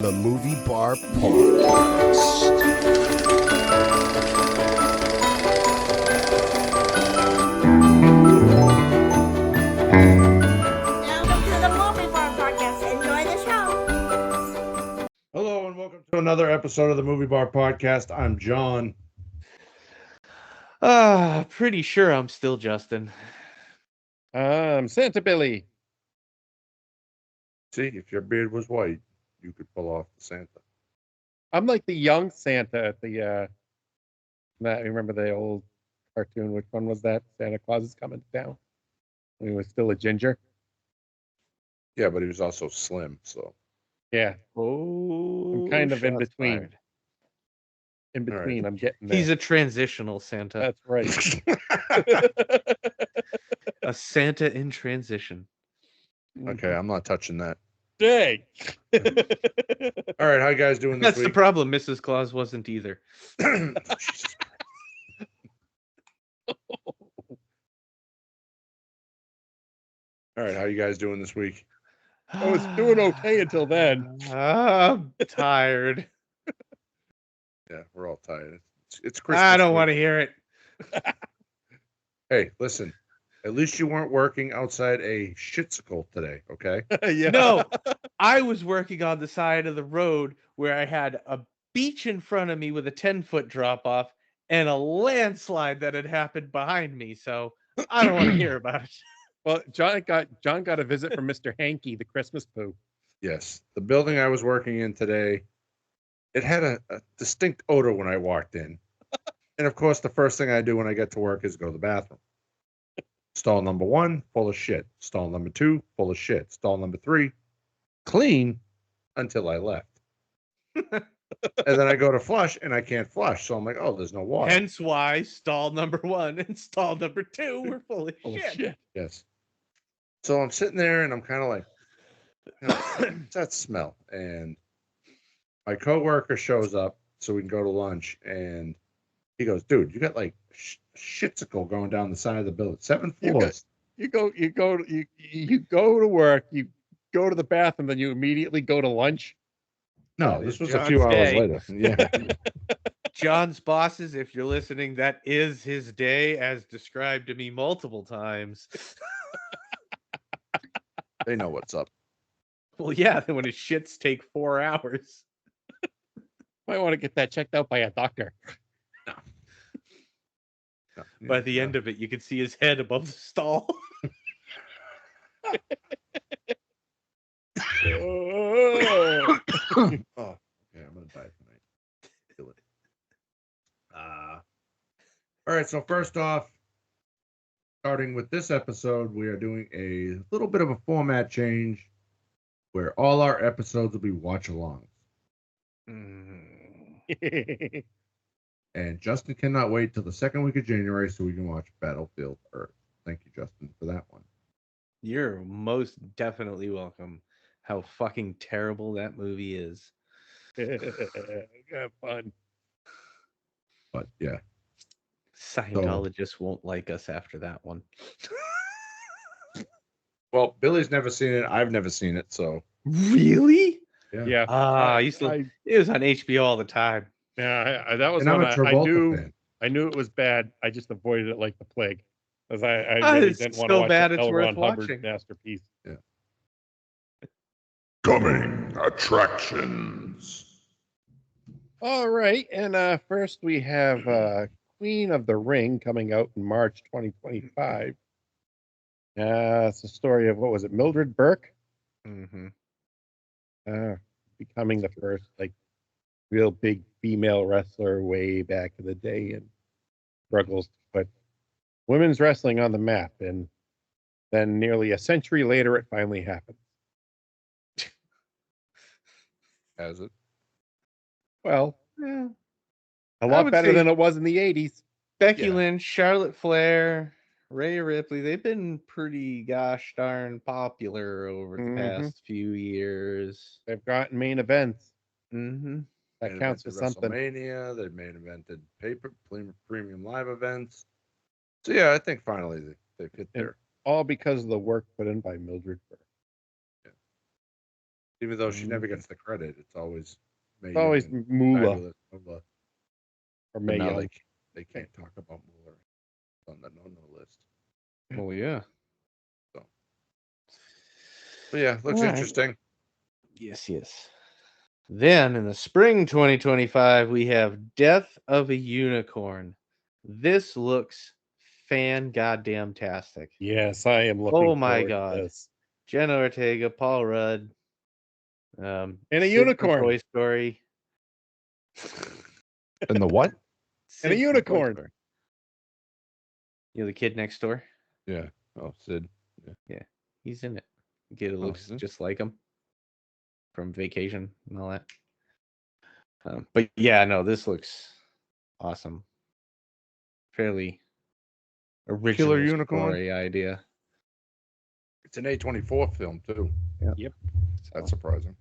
The Movie Bar Podcast. Welcome to the Movie Bar Podcast. Enjoy the show. Hello and welcome to another episode of the Movie Bar Podcast. I'm John. Pretty sure I'm still Justin. Santa Billy. See, if your beard was white, you could pull off the Santa. I'm like the young Santa at the that remember the old cartoon, which one was that? Santa Claus is coming to town. When he was still a ginger. Yeah, but he was also slim, so. Yeah. Oh, I'm kind of in shots between. fired. In All right. between, I'm getting there. He's a transitional Santa. That's right. A Santa in transition. Okay, I'm not touching that. Dang. All right, how you guys doing this That's the week? problem. Mrs. Claus wasn't either. Jesus. All right, how you guys doing this week? I was doing okay until then. I'm tired. Yeah, we're all tired. It's Christmas. I don't week. want to hear it. Hey, listen. At least you weren't working outside a shitsicle today, okay? Yeah. No, I was working on the side of the road where I had a beach in front of me with a 10-foot drop off and a landslide that had happened behind me. So I don't want to hear about it. Well, John got a visit from Mr. Hanky, the Christmas poo. Yes. The building I was working in today, it had a distinct odor when I walked in. And of course, the first thing I do when I get to work is go to the bathroom. Stall number 1, full of shit. Stall number 2, full of shit. Stall number 3, clean until I left. And then I go to flush and I can't flush. So I'm like, oh, there's no water. Hence why stall number 1 and stall number 2 were full of Oh, shit. shit. Yes. So I'm sitting there and I'm kind of like, what's that smell? And my coworker shows up so we can go to lunch, and he goes, dude, you got like shitsicle going down the side of the building. 7 You floors. You go to work, you go to the bathroom, then you immediately go to lunch. No, That is this was a John's few hours day. later. Yeah. John's bosses, if you're listening, that is his day as described to me multiple times. They know what's up. Well, yeah, when his shits take 4 hours. Might want to get that checked out by a doctor. No, By the end of it, you can see his head above the stall. Oh. Oh, yeah, I'm gonna die tonight. Kill it. All right, so first off, starting with this episode, we are doing a little bit of a format change where all our episodes will be watch alongs. And Justin cannot wait till the second week of January so we can watch Battlefield Earth. Thank you, Justin, for that one. You're most definitely welcome. How fucking terrible that movie is. Have fun. But yeah, Scientologists won't like us after that one. well, Billy's never seen it. I've never seen it, so Really? Yeah. I used to. It was on HBO all the time. Yeah, that was and I'm one a I Travolta knew. fan. I knew it was bad. I just avoided it like the plague, because I really It's didn't want to so watch bad that it's L. worth Ron Hubbard watching. masterpiece. Coming attractions. All right, and first we have Queen of the Ring coming out in March 2025. It's the story of, what was it, Mildred Burke, Mm-hmm. becoming the first like real big female wrestler way back in the day, and struggles to put women's wrestling on the map. And then nearly a century later, it finally happened. Has it? Well, Yeah. a I lot would better say- than it was in the 80s. Becky Yeah. Lynch, Charlotte Flair, Rhea Ripley, they've been pretty gosh darn popular over the Mhm. past few years. They've gotten main events. Mm-hmm. That Main counts for evented something. WrestleMania, they've main evented premium live events. So yeah, I think finally they've hit And- their. All because of the work put in by Mildred Burke. Even though she never gets the credit, it's always Mae It's always Young and Moolah Fabulous Moolah. or But Mae now Young. they can't talk about Moolah on the no list. Well, yeah. But yeah, looks All right. interesting. Yes, yes. Then in the spring 2025, we have Death of a Unicorn. This looks fan goddamn tastic. Yes, I am looking. Oh my forward to God. this. Jenna Ortega, Paul Rudd, And a Sid from unicorn. Toy Story. And the what? And a Sid from Toy unicorn. Story. You know the kid next door? Yeah. Oh, Sid. He's in it. The kid who Oh, looks is he? just like him from Vacation and all that. But yeah, no, this looks awesome. Fairly original unicorn? story idea. It's an A24 film too. Yep. That's surprising.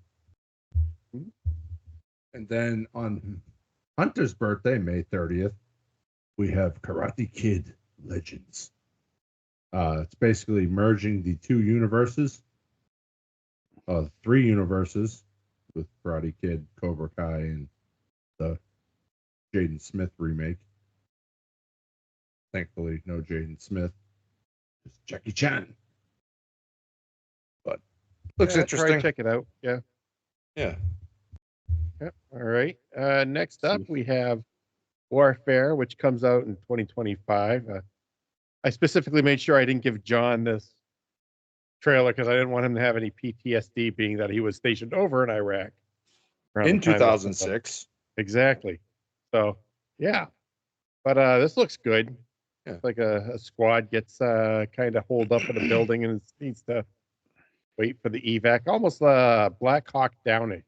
Mhm. And then on Hunter's birthday, May 30th, we have Karate Kid Legends. It's basically merging the two universes, three universes with Karate Kid, Cobra Kai, and the Jaden Smith remake. Thankfully, no Jaden Smith, just Jackie Chan. But looks Yeah, try interesting. check it out. Yeah. Yeah. Yep. All right. Next up, See. we have Warfare, which comes out in 2025. I specifically made sure I didn't give John this trailer because I didn't want him to have any PTSD, being that he was stationed over in Iraq around In the time of- 2006. Exactly. So, yeah. But this looks good. Yeah. It's like a squad gets kind of holed up in a building and needs to wait for the evac. Almost Black Hawk Downish.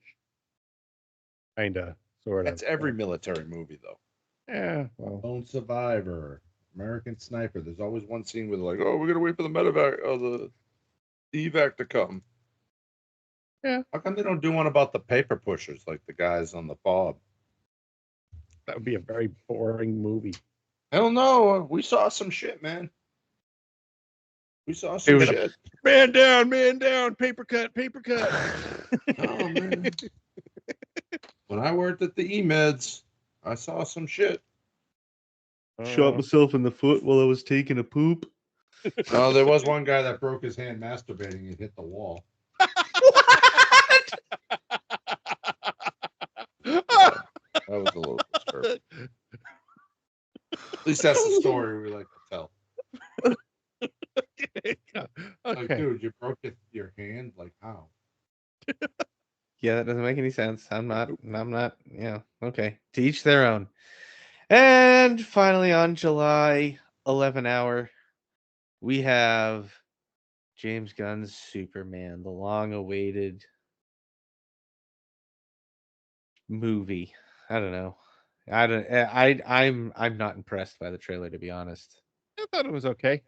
Kind of, sort of. That's every military movie, though. Yeah, well, Lone Survivor, American Sniper. There's always one scene where they're like, "Oh, we're gonna wait for the medevac or the evac to come." Yeah. How come they don't do one about the paper pushers, like the guys on the fob? that would be a very boring movie. Hell no. We saw some shit, man. We saw some was- shit. Man down, paper cut. Oh, man. When I worked at the E-Meds, I saw some shit. Shot myself in the foot while I was taking a poop. No, there was one guy that broke his hand masturbating and hit the wall. That was a little disturbing. At least that's the story we like to tell. Like, Okay. dude, you broke your hand? Like, how? Yeah, that doesn't make any sense. I'm not, yeah, okay. To each their own. And finally, on July 11 hour, we have James Gunn's Superman, the long-awaited movie. I don't know. I'm not impressed by the trailer, to be honest. I thought it was okay.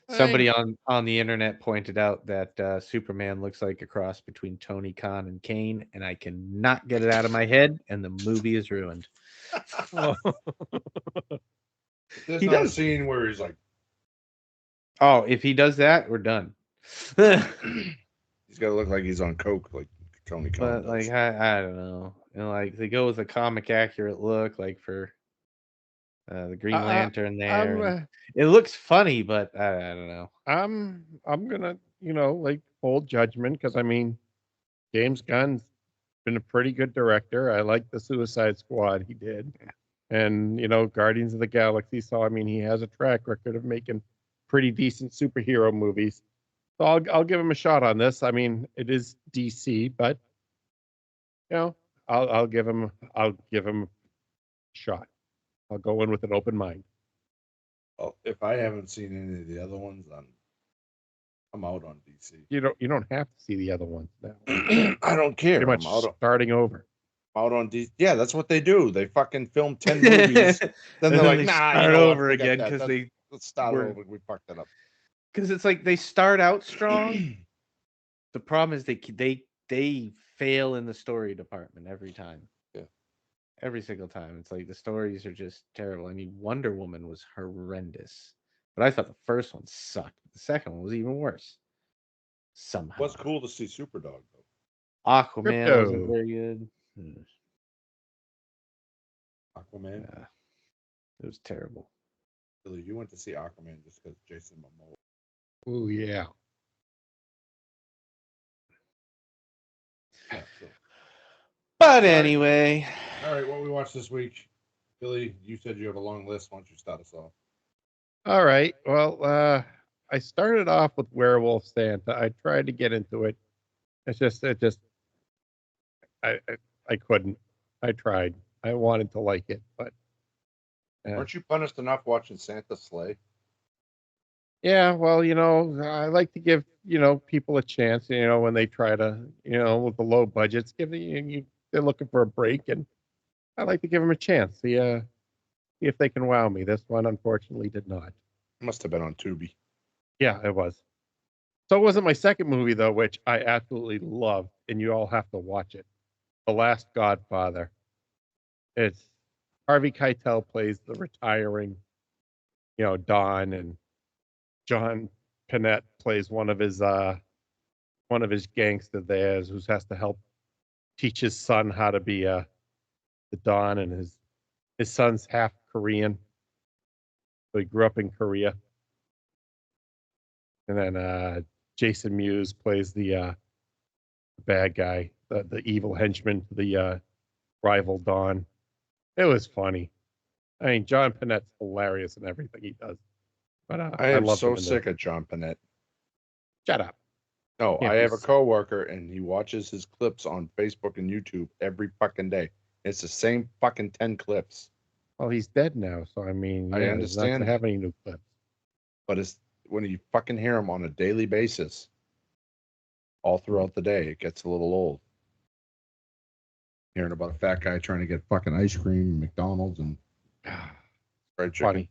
Somebody on the internet pointed out that Superman looks like a cross between Tony Khan and Kane, and I cannot get it out of my head, and the movie is ruined. There's He not a does. scene where he's like, Oh, if he does that, we're done. he's got to look like he's on coke, like Tony Khan. But like I don't know, and like they go with a comic accurate look, like for the Green Lantern there. and it looks funny, but I don't know. I'm gonna, like, hold judgment because I mean, James Gunn's been a pretty good director. I like the Suicide Squad he did, and Guardians of the Galaxy. So I mean, he has a track record of making pretty decent superhero movies. So I'll give him a shot on this. I mean, it is DC, but I'll give him a shot. I'll go in with an open mind. Well, if I haven't seen any of the other ones, I'm out on DC. You don't have to see the other ones now. I don't care. Pretty much I'm starting over. out on DC. Yeah, that's what they do. They fucking film 10 movies. Then And they're like, they nah, start you know what? over Forget again that. because That's- let's start were- over. We fucked it up. it's like they start out strong. The problem is they fail in the story department every time. Yeah. Every single time. It's like the stories are just terrible. I mean, Wonder Woman was horrendous. But I thought the first one sucked. The second one was even worse. Somehow. It was cool to see Superdog, though. Aquaman wasn't Crypto. very good. Aquaman. Yeah, it was terrible. Billy, you went to see Aquaman just because Jason Momoa. Oh yeah. Yeah, so. But anyway, All right, what we watched this week, Billy? You said you have a long list. Why don't you start us off? All right. Well, I started off with Werewolf Santa. I tried to get into it. I couldn't. I tried. I wanted to like it, but Weren't you punished enough watching Santa Slay? yeah, well, I like to give, people a chance, when they try to, with the low budgets, they're looking for a break, and I like to give them a chance. See if they can wow me. This one, unfortunately, did not. Must have been on Tubi. Yeah, it was. So it wasn't my second movie, though, which I absolutely loved, and you all have to watch it. The Last Godfather. It's Harvey Keitel plays the retiring, Don, and John Panette plays one of his gangster there who has to help teach his son how to be the Don, and his son's half Korean. So he grew up in Korea. And then Jason Mewes plays the bad guy, the evil henchman to the rival Don. It was funny. I mean, John Panette's hilarious in everything he does. But I am love so him in sick this. of John Panette. Shut up. No, Yeah, I have a he's- coworker and he watches his clips on Facebook and YouTube every fucking day. It's the same fucking 10 clips. Well, he's dead now, so I mean, I he's not understand gonna that. have any new clips. But it's when you fucking hear him on a daily basis, all throughout the day, it gets a little old. Hearing about a fat guy trying to get fucking ice cream at McDonald's and fried chicken. Funny.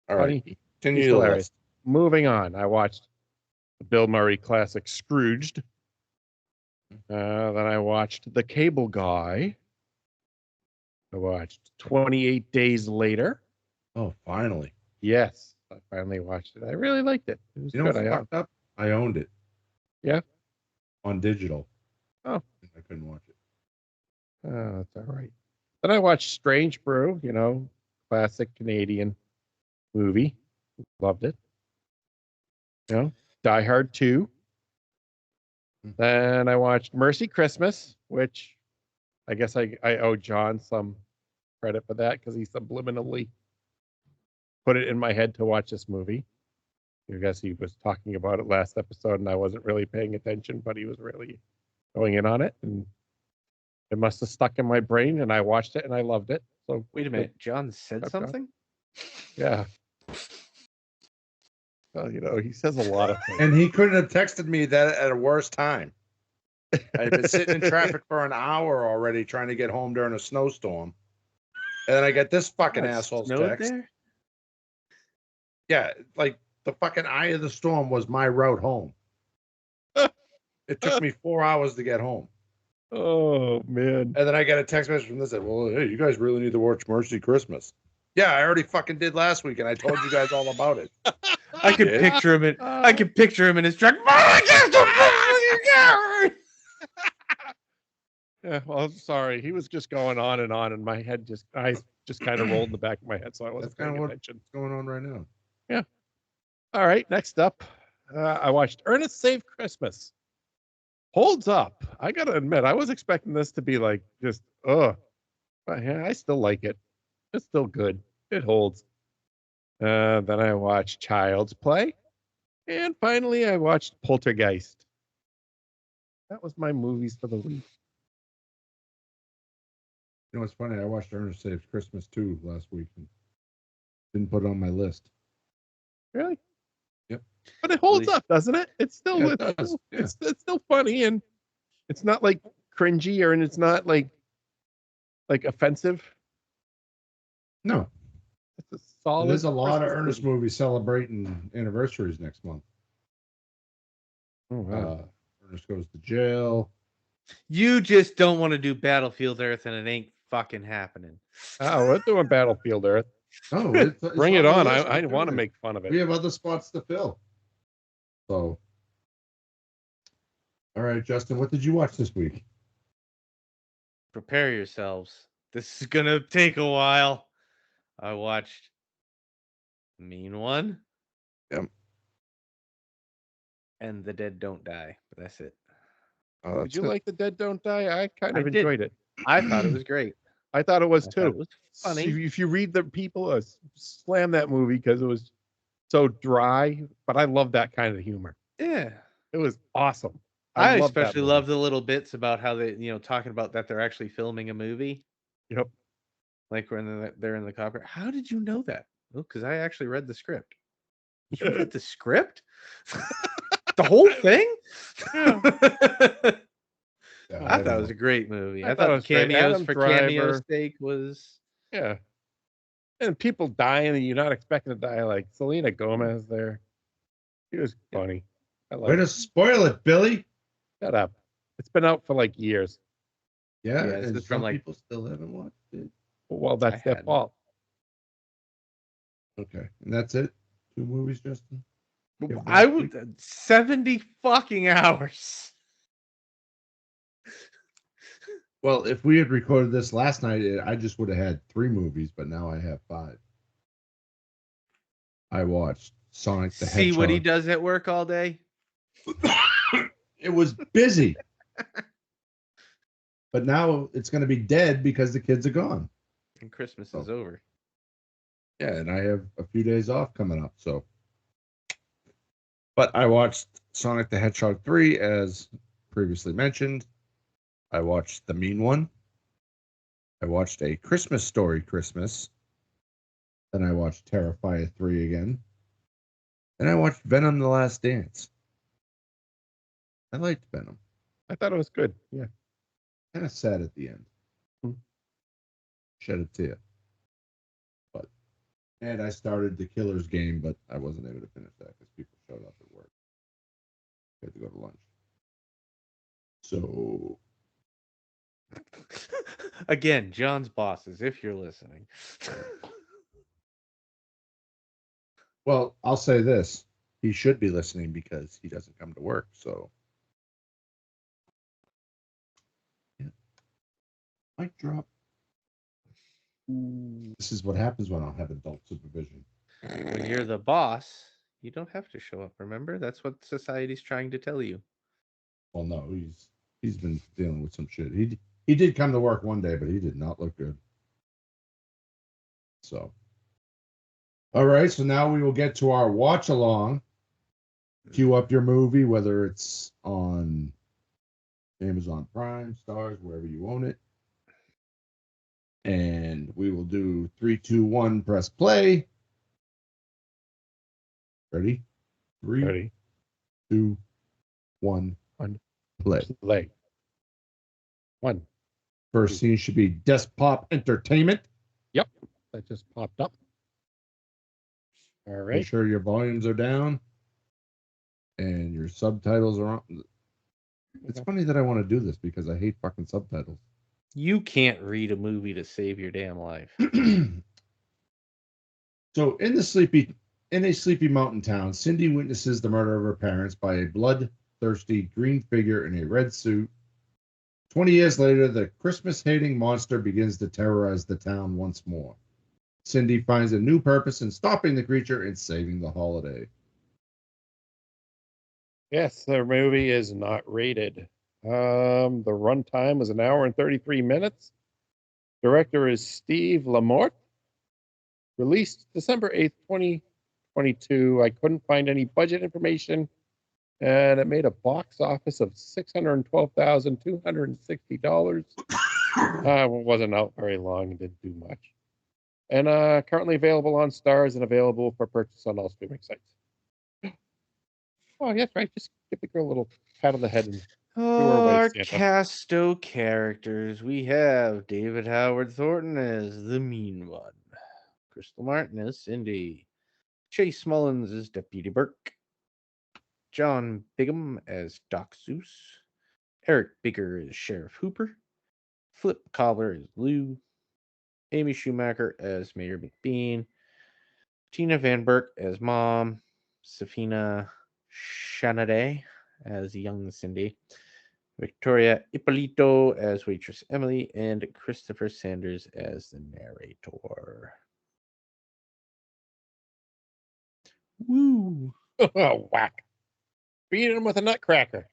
All right, Funny. continue He's the hilarious. list. Moving on, I watched the Bill Murray classic Scrooged. Then I watched The Cable Guy. I watched 28 Days Later. Oh, finally. Yes, I finally watched it. I really liked it. It was You know good. what's fucked up? I owned it. Yeah? On digital. Oh. I couldn't watch it. That's all right. Then I watched Strange Brew, classic Canadian movie. Loved it. Die Hard 2. Then I watched Mercy Christmas, which I guess I owe John some credit for that because he subliminally put it in my head to watch this movie. I guess he was talking about it last episode and I wasn't really paying attention, but he was really going in on it. And it must have stuck in my brain and I watched it and I loved it. So wait a minute. John said Okay. something? yeah. Well, he says a lot of things. And he couldn't have texted me that at a worse time. I've been sitting in traffic for an hour already trying to get home during a snowstorm. And then I get this fucking It asshole's snowed text. there? Yeah, like the fucking eye of the storm was my route home. It took me 4 hours to get home. Oh man. And then I get a text message from this that, well, hey, you guys really need to watch Mercy Christmas. Yeah, I already fucking did last week, and I told you guys all about it. I could did? picture him in. I could picture him in his truck. Yeah, well, I'm sorry. He was just going on, and my head eyes just kind of rolled in the back of my head, so I wasn't That's kinda paying what- attention. What's going on right now? All right, next up, I watched Ernest Save Christmas. Holds up. I gotta admit, I was expecting this to be like just but yeah, I still like it. It's still good. It holds. Then I watched Child's Play, and finally I watched Poltergeist. That was my movies for the week. You know, it's funny. I watched Ernest Saves Christmas 2 last week and didn't put it on my list. Really? Yep. But it holds least- up, doesn't it? It's still Yeah, it it's, does. still Yeah. it's still funny, and it's not like cringy and it's not like offensive. No, It's a solid. there's a lot of Christmas Ernest movie. movies celebrating anniversaries next month. Oh, wow. Ernest Goes to Jail. You just don't want to do Battlefield Earth, and it ain't fucking happening. We're doing Battlefield Earth. Oh, Bring it on. the I list. want to make fun of We it. have other spots to fill. So, All right, Justin, what did you watch this week? Prepare yourselves. This is gonna take a while. I watched Mean One. Yep. And The Dead Don't Die. But that's it. Oh, Did you like The Dead Don't Die? I kind I of did. enjoyed it. I thought it was great. I thought it was I thought it too. was funny. If you read the people slam that movie because it was so dry, but I love that kind of humor. Yeah. It was awesome. I loved that especially movie. love the little bits about how they, talking about that they're actually filming a movie. Yep. Like when they're in the cockpit. How did you know that? Oh, because I actually read the script. You read the script? The whole thing? Yeah, I thought it was a great movie. I I thought thought it the was great. cameos Adam for cameo Driver. sake was Yeah. And people dying and you're not expecting to die, like Selena Gomez there. She was funny. I Way like to spoil it, Billy. Shut up. It's been out for like years. Yeah, Yeah, this and is from, some like- people still haven't watched it. Well, that's their hadn't. fault. Okay, and that's it. 2 movies, Justin. Yeah, I one would 70 fucking hours. Well, if we had recorded this last night, I just would have had 3 movies, but now I have 5. I watched Sonic the See Hedgehog. what he does at work all day? It was busy. But now it's going to be dead because the kids are gone. And Christmas is over. Yeah, and I have a few days off coming up, so. But I watched Sonic the Hedgehog 3, as previously mentioned. I watched The Mean One. I watched A Christmas Story Christmas. Then I watched Terrifier 3 again. And I watched Venom The Last Dance. I liked Venom. I thought it was good. Yeah. Kind of sad at the end. Shed a tear. But and I started the Killer's Game, but I wasn't able to finish that because people showed up at work. I had to go to lunch. So Again, John's bosses, if you're listening. well, I'll say this. He should be listening because he doesn't come to work, so yeah. Mic drop. This is what happens when I don't have adult supervision. When you're the boss, you don't have to show up, remember? That's what society's trying to tell you. Well, no, he's been dealing with some shit. He did come to work one day, but he did not look good. So, all right. So now we will get to our watch along. Queue up your movie, whether it's on Amazon Prime, Stars, wherever you own it. And we will do 3, 2, 1, press play. Ready? 3, Ready? 2, 1, play. Play. 1. First scene should be Despop Entertainment. That just popped up. All Make right. sure your volumes are down and your subtitles are on. It's funny that I want to do this because I hate fucking subtitles. You can't read a movie to save your damn life. So in a sleepy mountain town, Cindy witnesses the murder of her parents by a bloodthirsty green figure in a red suit. 20 years later, the Christmas-hating monster begins to terrorize the town once more. Cindy finds a new purpose in stopping the creature and saving the holiday. Yes, the movie is not rated. The runtime was 1 hour and 33 minutes. Director is Steve Lamort. Released December 8th, 2022. I couldn't find any budget information, and it made a box office of $612,260. Wasn't out very long, didn't do much. And currently available on Stars and available for purchase on all streaming sites. Oh, that's right. Just give the girl a little pat on the head. And Oh, away, our Santa. cast of characters. We have David Howard Thornton as the Mean One. Crystal Martin as Cindy. Chase Mullins as Deputy Burke. John Bigham as Doc Seuss. Eric Baker as Sheriff Hooper. Flip Cobbler as Lou. Amy Schumacher as Mayor McBean. Tina Van Burke as Mom. Safina Shanaday as young Cindy. Victoria Ippolito as waitress Emily, and Christopher Sanders as the narrator. Woo! Oh, whack. Beat him with a nutcracker.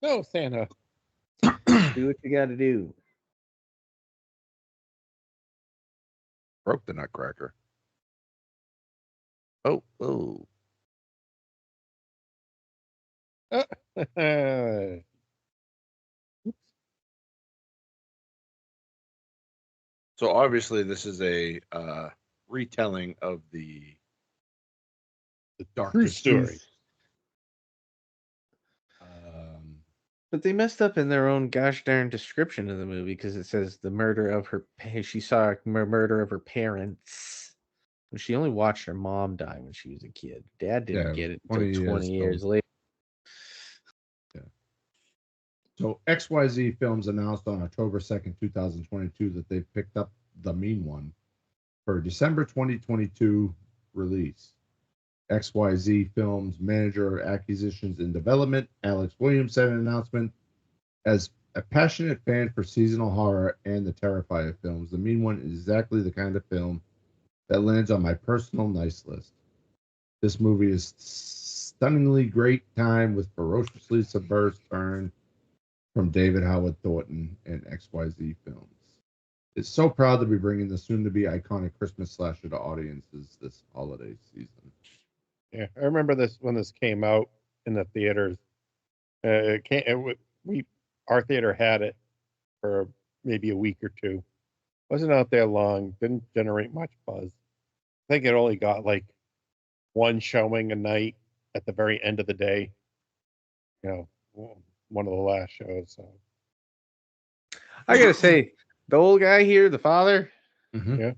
No, Santa. Do what you got to do. Broke the nutcracker. Oh, oh. So obviously this is a retelling of the Dr. True story. Seuss, But they messed up in their own gosh darn description of the movie because it says the murder of her. She saw a murder of her parents. She only watched her mom die when she was a kid. Dad didn't Yeah, get it 20 until 20 years years later. So XYZ Films announced on October 2nd, 2022 that they picked up The Mean One for December 2022 release. XYZ Films manager of acquisitions and development, Alex Williams, said in an announcement, as a passionate fan for seasonal horror and the Terrifier films, The Mean One is exactly the kind of film that lands on my personal nice list. This movie is stunningly great time with ferociously subversive turn from David Howard Thornton and XYZ Films. It's so proud to be bringing the soon-to-be iconic Christmas slasher to audiences this holiday season. Yeah, I remember this when this came out in the theaters. Our theater had it for maybe a week or two. Wasn't out there long. Didn't generate much buzz. I think it only got like one showing a night at the very end of the day. You know, one of the last shows. So I gotta say, the old guy here, the father, yeah,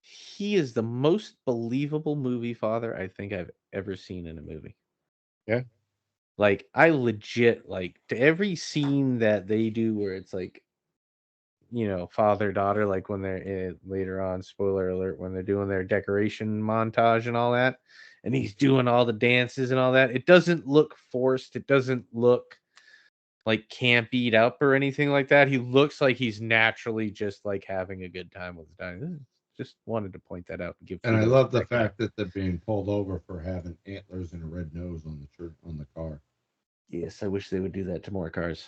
he is the most believable movie father I think I've ever seen in a movie. Yeah. Like, I legit, like, to every scene that they do where it's like, father daughter, like when they're later on, spoiler alert, when they're doing their decoration montage and all that, and he's doing all the dances and all that, it doesn't look forced. It doesn't look like campied up or anything like that. He looks like he's naturally just like having a good time with the time. Just wanted to point that out and give. And I kudos love to the that guy. fact that they're being pulled over for having antlers and a red nose on the car. Yes, I wish they would do that to more cars.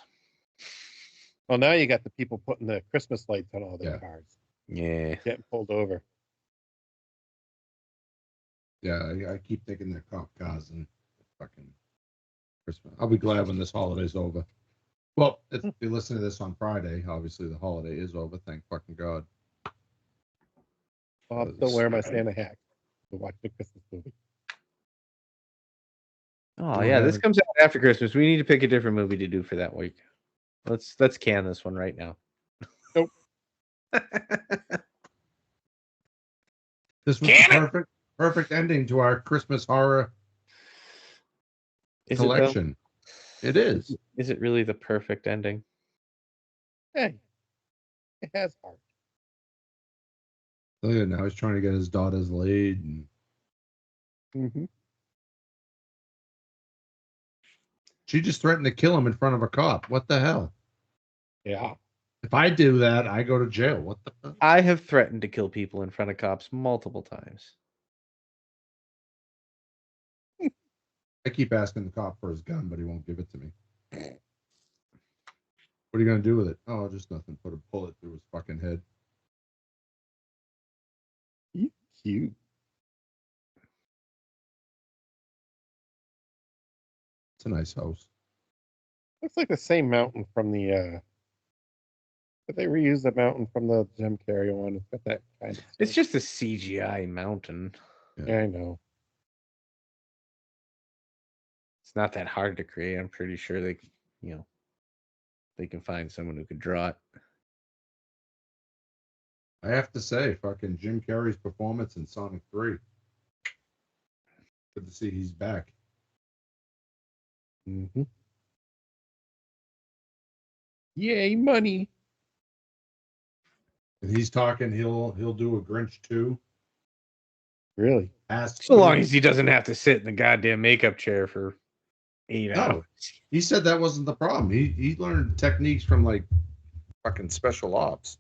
well, now you got the people putting the Christmas lights on all their Yeah. cars, Yeah. getting pulled over. Yeah, I keep thinking they're cop cars and fucking Christmas. I'll be glad when this holiday's over. Well, if you listen to this on Friday, obviously the holiday is over. Thank fucking God. I'll still wear my Santa hat to watch the Christmas movie. Oh We yeah, this haven't- comes out after Christmas. We need to pick a different movie to do for that week. Let's can this one right now. Nope. This was the perfect ending to our Christmas horror Is it though? collection. It is. Is it really the perfect ending? Hey, it has heart. Look at now he's trying to get his daughters laid, and Mm-hmm. she just threatened to kill him in front of a cop. What the hell? Yeah. If I do that, I go to jail. What the fuck? I have threatened to kill people in front of cops multiple times. I keep asking the cop for his gun, but he won't give it to me. What are you gonna do with it? Oh, just nothing. Put a bullet through his fucking head. Cute. It's a nice house. Looks like the same mountain from the but they reused the mountain from the Jim Carrey one. It's got that kind of It's stuff. just a CGI mountain. Yeah, I know. It's not that hard to create. I'm pretty sure they can find someone who could draw it. I have to say, fucking Jim Carrey's performance in Sonic 3. Good to see he's back. Mm-hmm. Yay, money. And he's talking he'll do a Grinch 2. Really? Ask So long as he doesn't have to sit in the goddamn makeup chair for 8 No. hours. He said that wasn't the problem. He learned techniques from like fucking special ops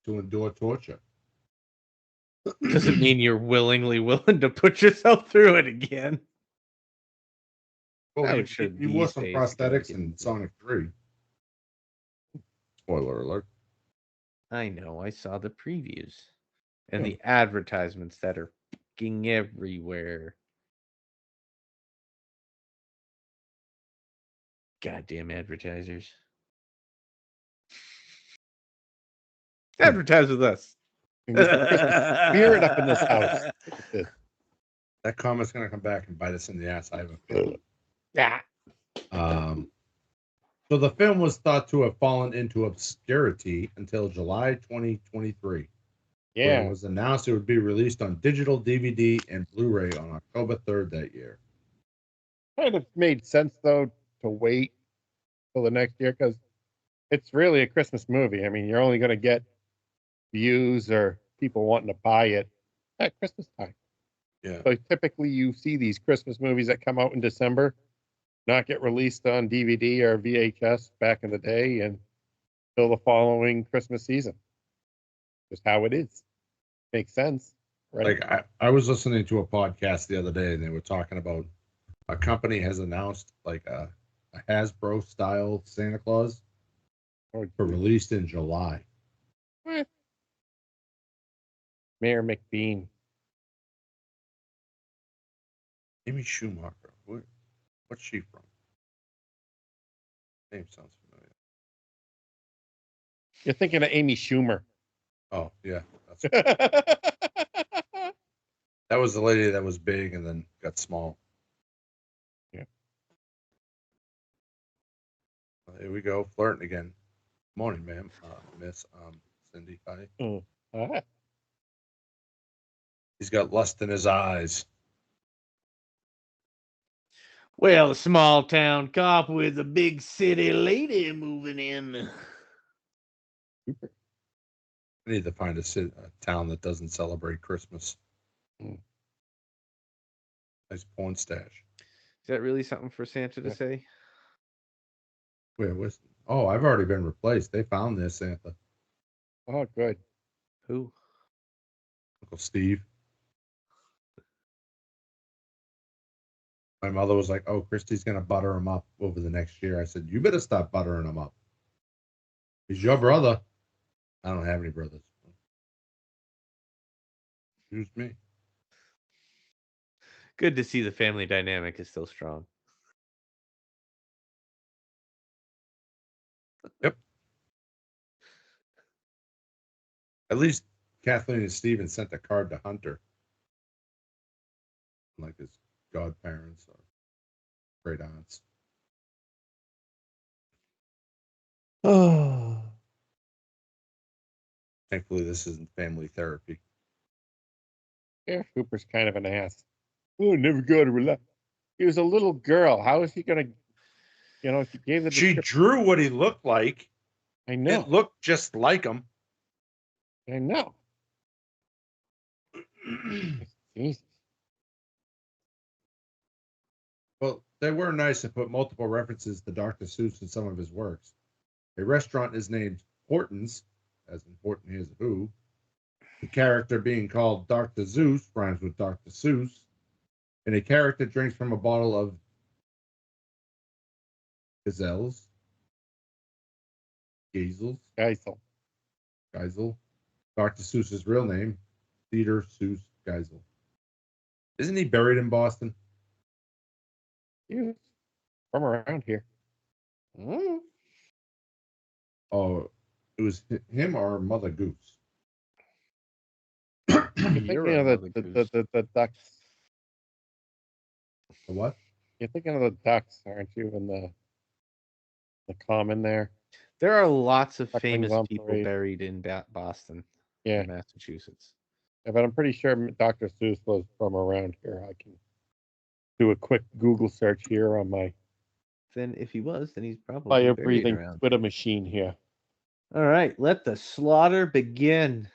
to endure torture. Doesn't mean you're willingly willing to put yourself through it again. Well, I he, would sure he wore these some days gotta prosthetics get in into it. Sonic 3. Spoiler alert. I know. I saw the previews and Yeah. the advertisements that are fucking everywhere. Goddamn advertisers. Advertise with us. We get the Christmas spirit up in this house. Look at this. That comment's gonna come back and bite us in the ass. I have a feeling. Yeah. So the film was thought to have fallen into obscurity until July 2023. When Yeah. it was announced it would be released on digital DVD and Blu-ray on October 3rd that year. Kind of made sense though to wait till the next year because it's really a Christmas movie. I mean, you're only going to get views or people wanting to buy it at Christmas time. Yeah. So typically you see these Christmas movies that come out in December not get released on DVD or VHS back in the day and till the following Christmas season. Just how it is. Makes sense. Right? Like I was listening to a podcast the other day and they were talking about a company has announced like a Hasbro style Santa Claus for released in July. Mayor McBean. Amy Schumacher. What's she from? Name sounds familiar. You're thinking of Amy Schumer. Oh yeah, that was the lady that was big and then got small. Yeah. Here we go, flirting again. Morning, ma'am. Miss Cindy. Hi. Ah, He's got lust in his eyes. Well, a small town cop with a big city lady moving in. I need to find a town that doesn't celebrate Christmas. Nice porn stash. Is that really something for Santa to say? Where was? Oh, I've already been replaced. They found this Santa. oh, good. Who? Uncle Steve. My mother was like, "Oh, Christy's gonna butter him up over the next year." I said, "You better stop buttering him up. He's your brother." I don't have any brothers. Excuse me. Good to see the family dynamic is still strong. Yep. At least Kathleen and Steven sent a card to Hunter. Like his godparents or great aunts. Oh. Thankfully, this isn't family therapy. Sheriff Cooper's kind of an ass. Oh, never got to relax. He was a little girl. How is he going to, he gave the She description. drew what he looked like. I know. It looked just like him. I know. Jesus. Well, they were nice and put multiple references to Dr. Seuss in some of his works. A restaurant is named Horton's, as in Horton Hears a Who. The character being called Dr. Zeus rhymes with Dr. Seuss. And a character drinks from a bottle of Gazelles. Geisel. Dr. Seuss's real name, Theodore Seuss Geisel. Isn't he buried in Boston? He was from around here. Oh, it was him or Mother Goose. You're thinking You're of a the ducks. The what? You're thinking of the ducks, aren't you? In the common there. There are lots of Ducklings famous on people parade. buried in Boston, Yeah. and Massachusetts. Yeah, but I'm pretty sure Dr. Seuss was from around here. I can do a quick Google search here on my Then, if he was, then he's probably fire buried breathing around. Twitter machine here. All right, let the slaughter begin.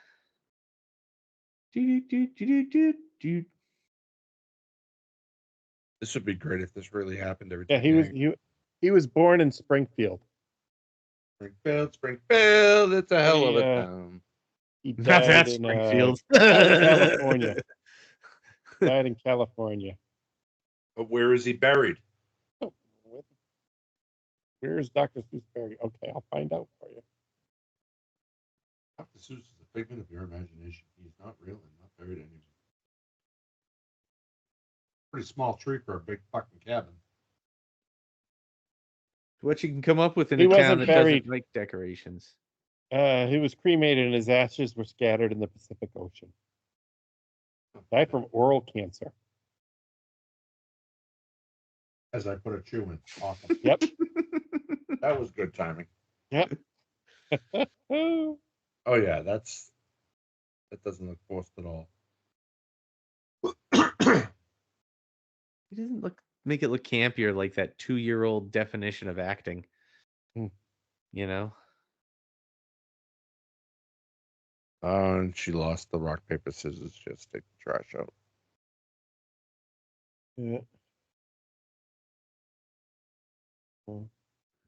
Do, do, do, do, do, do. This would be great if this really happened every Yeah, time. he was born in Springfield. Springfield, it's a hell of a He, town. He Not died that in Springfield. California. Died in California. But where is he buried? Where is Dr. Seuss buried? Okay, I'll find out for you. Dr. Seuss is a figment of your imagination. He's not real and not buried anywhere. Pretty small tree for a big fucking cabin. What you can come up with in He a town wasn't that buried. doesn't like decorations. He was cremated and his ashes were scattered in the Pacific Ocean. Died from oral cancer. As I put a chew in. Awesome. Yep. That was good timing. Yep. Oh yeah, that doesn't look forced at all. He doesn't make it look campier like that 2-year-old definition of acting. Hmm. You know? And she lost the rock, paper, scissors. Just take the trash out. Yeah.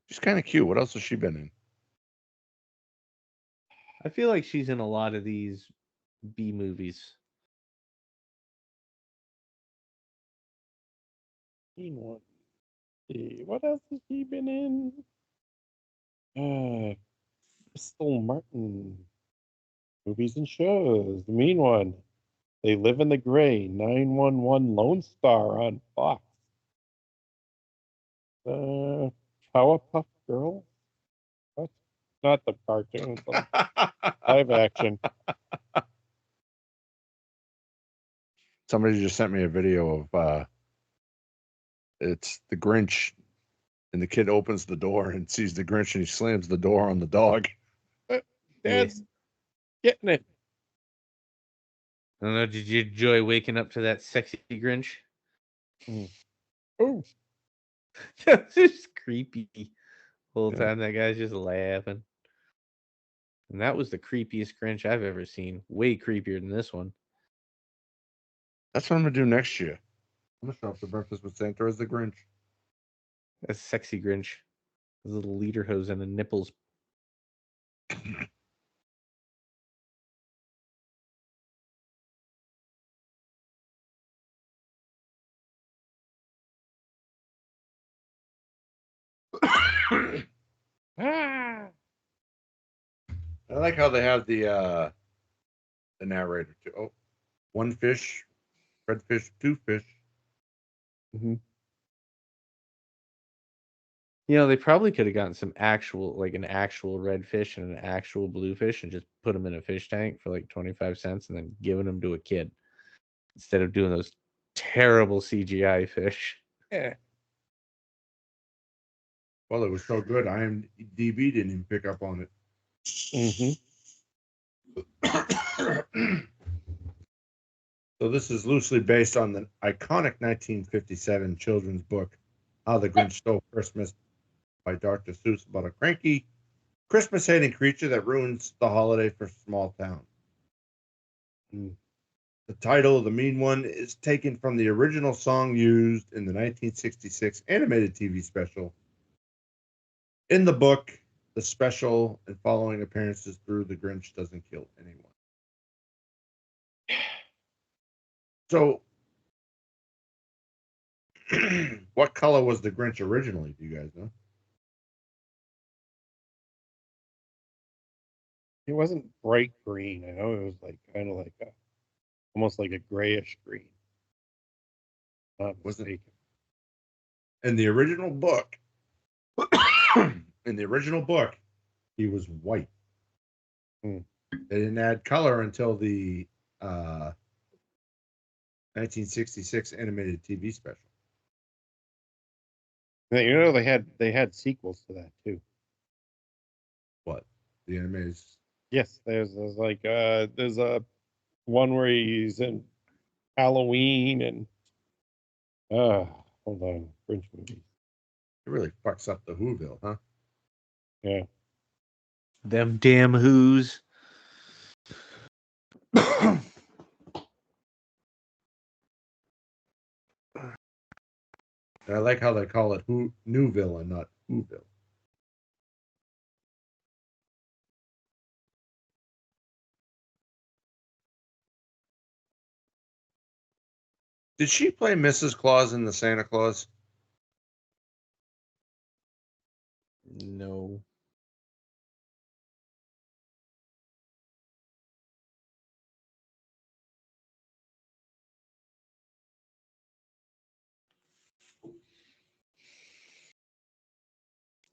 She's kind of cute. What else has she been in? I feel like she's in a lot of these B movies. What else has she been in? Crystal Martin. Movies and shows. The Mean One. They Live in the Gray. 911 Lone Star on Fox. Powerpuff Girls. What? Not the cartoon. The live action. Somebody just sent me a video of it's the Grinch, and the kid opens the door and sees the Grinch and he slams the door on the dog. Dad's getting it. I don't know. Did you enjoy waking up to that sexy Grinch? Oh, That's just creepy. The whole time that guy's just laughing. And that was the creepiest Grinch I've ever seen. Way creepier than this one. That's what I'm gonna do next year. I'm gonna show up to Breakfast with Santa as the Grinch. That's sexy Grinch. His little leader hose and the nipples. I like how they have the narrator too. Oh, one fish, red fish, two fish. You know, they probably could have gotten some actual, like an actual redfish and an actual bluefish and just put them in a fish tank for like 25 cents and then given them to a kid instead of doing those terrible CGI fish. yeah. Well, it was so good. IMDb didn't even pick up on it. So this is loosely based on the iconic 1957 children's book, How the Grinch Stole Christmas, by Dr. Seuss, about a cranky, Christmas-hating creature that ruins the holiday for a small town. The title, The Mean One, is taken from the original song used in the 1966 animated TV special. In the book, the special and following appearances through The Grinch doesn't kill anyone. So, what color was the Grinch originally? Do you guys know? It wasn't bright green. I know it was like kind of like almost like a grayish green. Not Wasn't mistaken. in the original book? In the original book, he was white. They didn't add color until the 1966 animated TV special. You know, they had sequels to that too. What? The animated? Yes, there's like there's a one where he's in Halloween and hold on, Grinch movies. It really fucks up the Whoville, huh? Yeah. Them damn Who's. And I like how they call it Newville and not Whoville. Did she play Mrs. Claus in the Santa Claus? No.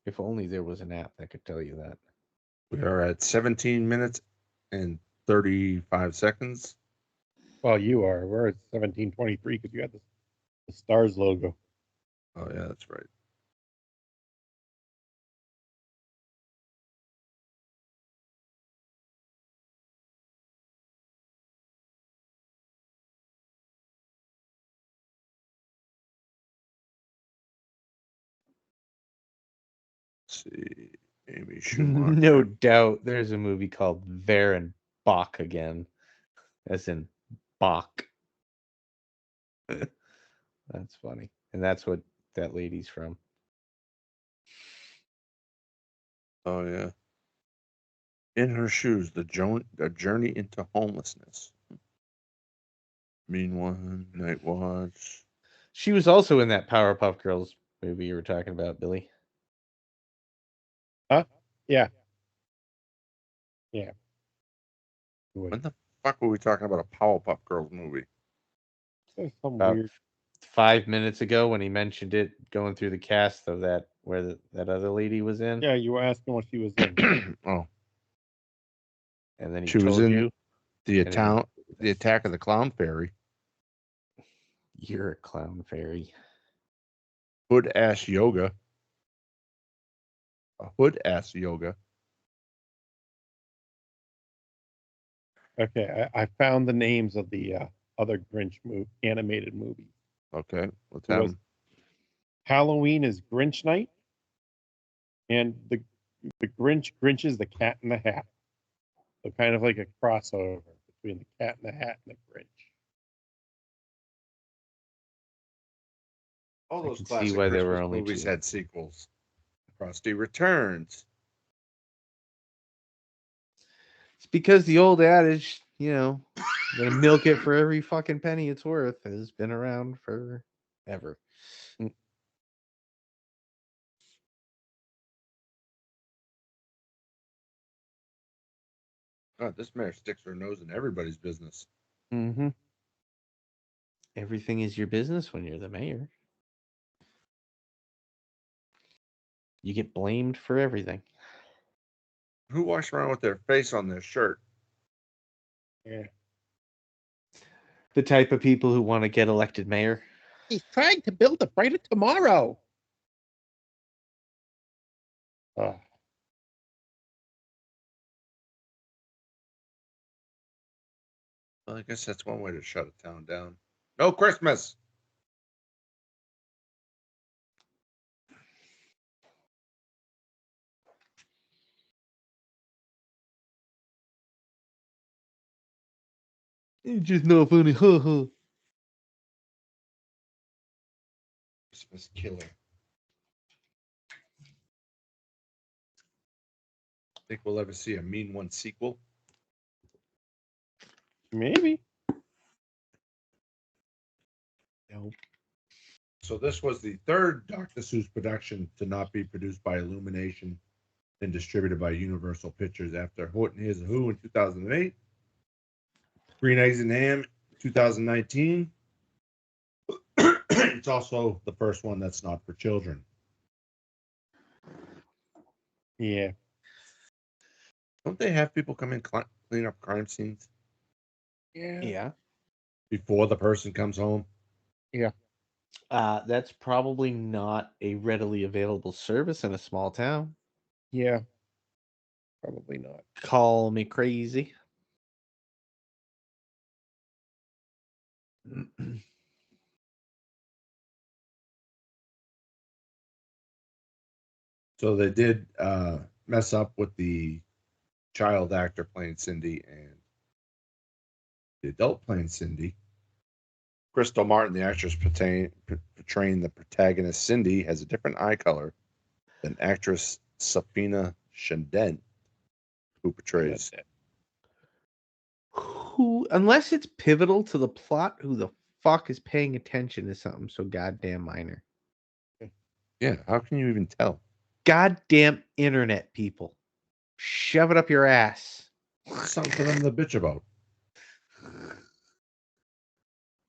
If only there was an app that could tell you that. We are at 17 minutes and 35 seconds. Well, you are. We're at 17:23 because you got the Stars logo. Oh, yeah, that's right. Let's see. Amy Schumacher. No doubt there's a movie called Varen Bach again. As in Bach. That's funny. And that's what that lady's from. Oh, yeah. In Her Shoes, the journey into homelessness. Mean One, Night Watch. She was also in that Powerpuff Girls movie you were talking about, Billy. Huh? Yeah. Yeah. When the fuck were we talking about a Powerpuff Girls movie? There's some About weird. 5 minutes ago when he mentioned it, going through the cast of that where that other lady was in. Yeah, you were asking what she was in. Oh, And then he she was told in you the and then the Attack of the Clown Fairy. you're a clown fairy. Hood Ass Yoga. A Hood Ass Yoga. Okay, I found the names of the other Grinch animated movies. Okay, let's It have was- 'em. Halloween is Grinch Night, and the Grinch is the Cat in the Hat. So kind of like a crossover between the Cat in the Hat and the Grinch. All I those can see classic why there were Christmas only movies two. had sequels. Frosty Returns. It's because the old adage, gonna milk it for every fucking penny it's worth, has been around forever. God, this mayor sticks her nose in everybody's business. Mm-hmm. Everything is your business when you're the mayor. You get blamed for everything. Who walks around with their face on their shirt? Yeah. The type of people who want to get elected mayor. He's trying to build a brighter tomorrow. Well, I guess that's one way to shut a town down. No Christmas. It's just no funny. Christmas killer. Think we'll ever see a Mean One sequel? Maybe. Nope. So this was the third Dr. Seuss production to not be produced by Illumination and distributed by Universal Pictures after Horton Hears a Who in 2008, Green Eggs and Ham 2019. It's also the first one that's not for children. Yeah. Don't they have people come in clean up crime scenes Yeah. before the person comes home? That's probably not a readily available service in a small town. Yeah. Probably not. Call me crazy. So they did mess up with the child actor playing Cindy and the adult playing Cindy. Crystal Martin, the actress portraying the protagonist Cindy, has a different eye color than actress Safina Shandent, who portrays. Who, unless it's pivotal to the plot, who the fuck is paying attention to something so goddamn minor? Yeah, how can you even tell? Goddamn internet people. Shove it up your ass. Something for them to bitch about. How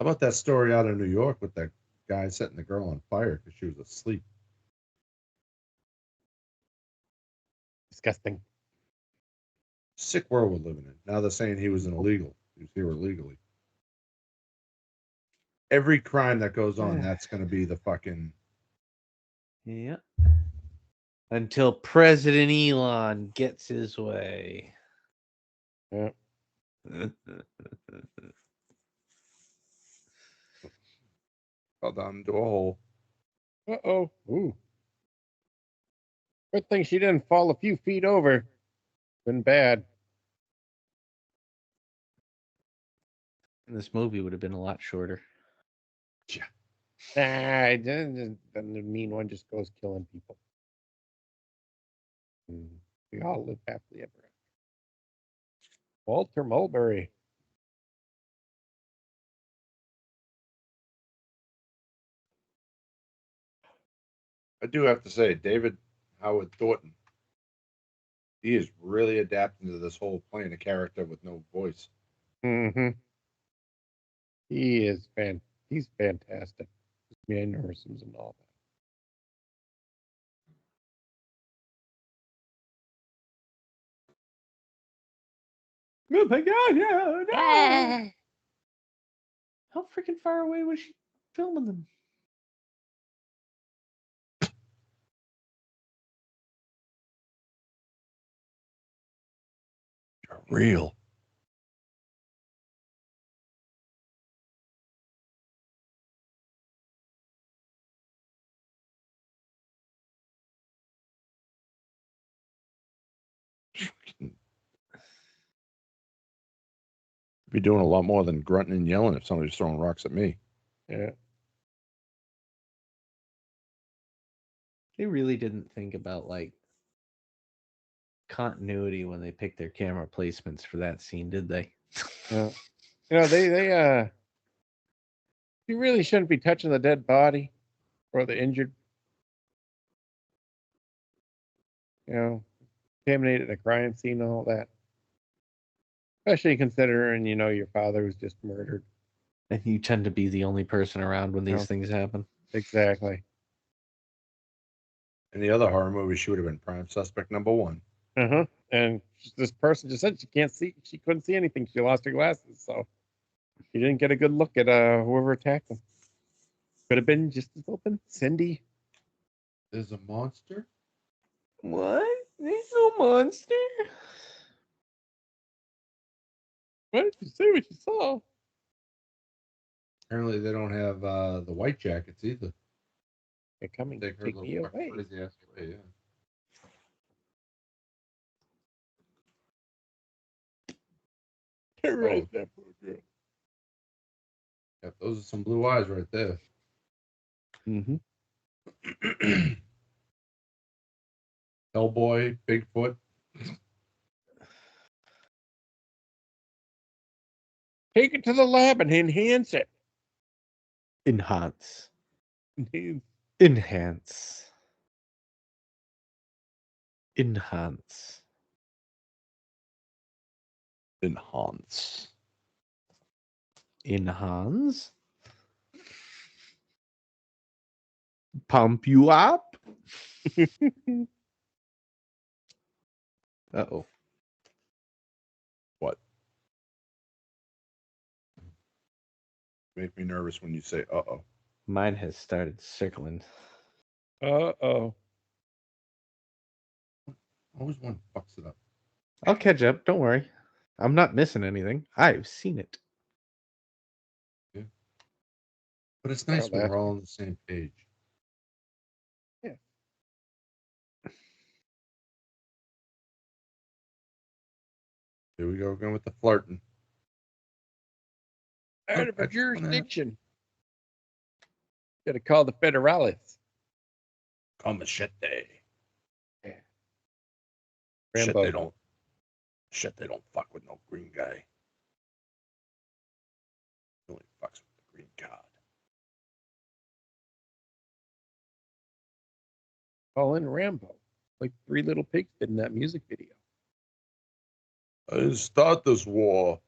about that story out of New York with that guy setting the girl on fire because she was asleep? Disgusting. Sick world we're living in. Now they're saying he was an illegal. He was here illegally. Every crime that goes on, that's going to be the fucking. Yeah. Until President Elon gets his way. Yeah. Fell down into a hole. Uh-oh. Ooh. Good thing she didn't fall a few feet over. Been bad. This movie would have been a lot shorter. Then the mean one just goes killing people. We all live happily ever after. Walter Mulberry. I do have to say, David Howard Thornton, he is really adapting to this whole playing a character with no voice. Mm-hmm. He is he's fantastic. Mannerisms and all that. Oh my god, yeah, no. How freaking far away was she filming them? You're real. Be doing a lot more than grunting and yelling if somebody's throwing rocks at me. Yeah. They really didn't think about like continuity when they picked their camera placements for that scene, did they? Yeah. You know, they you really shouldn't be touching the dead body or the injured. You know, contaminated a crime scene and all that. Especially considering, you know, your father was just murdered. And you tend to be the only person around when these Yeah. things happen. Exactly. In the other horror movie, she would have been prime suspect number one. Uh-huh. And this person just said she couldn't see anything. She lost her glasses, so she didn't get a good look at whoever attacked them. Could have been just as open. Cindy. There's a monster? What? There's no monster? Why did you say what you saw? Apparently, they don't have the white jackets either. They're coming to Take her take little me fucking away. crazy ass away, yeah. Terrorize that poor girl. Yep, those are some blue eyes right there. Mm-hmm. Hellboy, Bigfoot. Take it to the lab and enhance it. Enhance. Enhance. Enhance. Enhance. Enhance. Enhance. Pump you up. Uh-oh. What? Make me nervous when you say uh-oh. Mine has started circling. Uh-oh. Always one fucks it up. I'll catch up. Don't worry. I'm not missing anything. I've seen it. But it's nice when that's we're all on the same page. Yeah. Here we go again with the flirting. Out of I a just wanna- jurisdiction. Gotta call the federales. Come machete. Yeah. Shit, Rambo. they don't. Shit, they don't fuck with no green guy. He only fucks with the green card. Call in Rambo. Like Three Little Pigs did in that music video. I didn't start this war.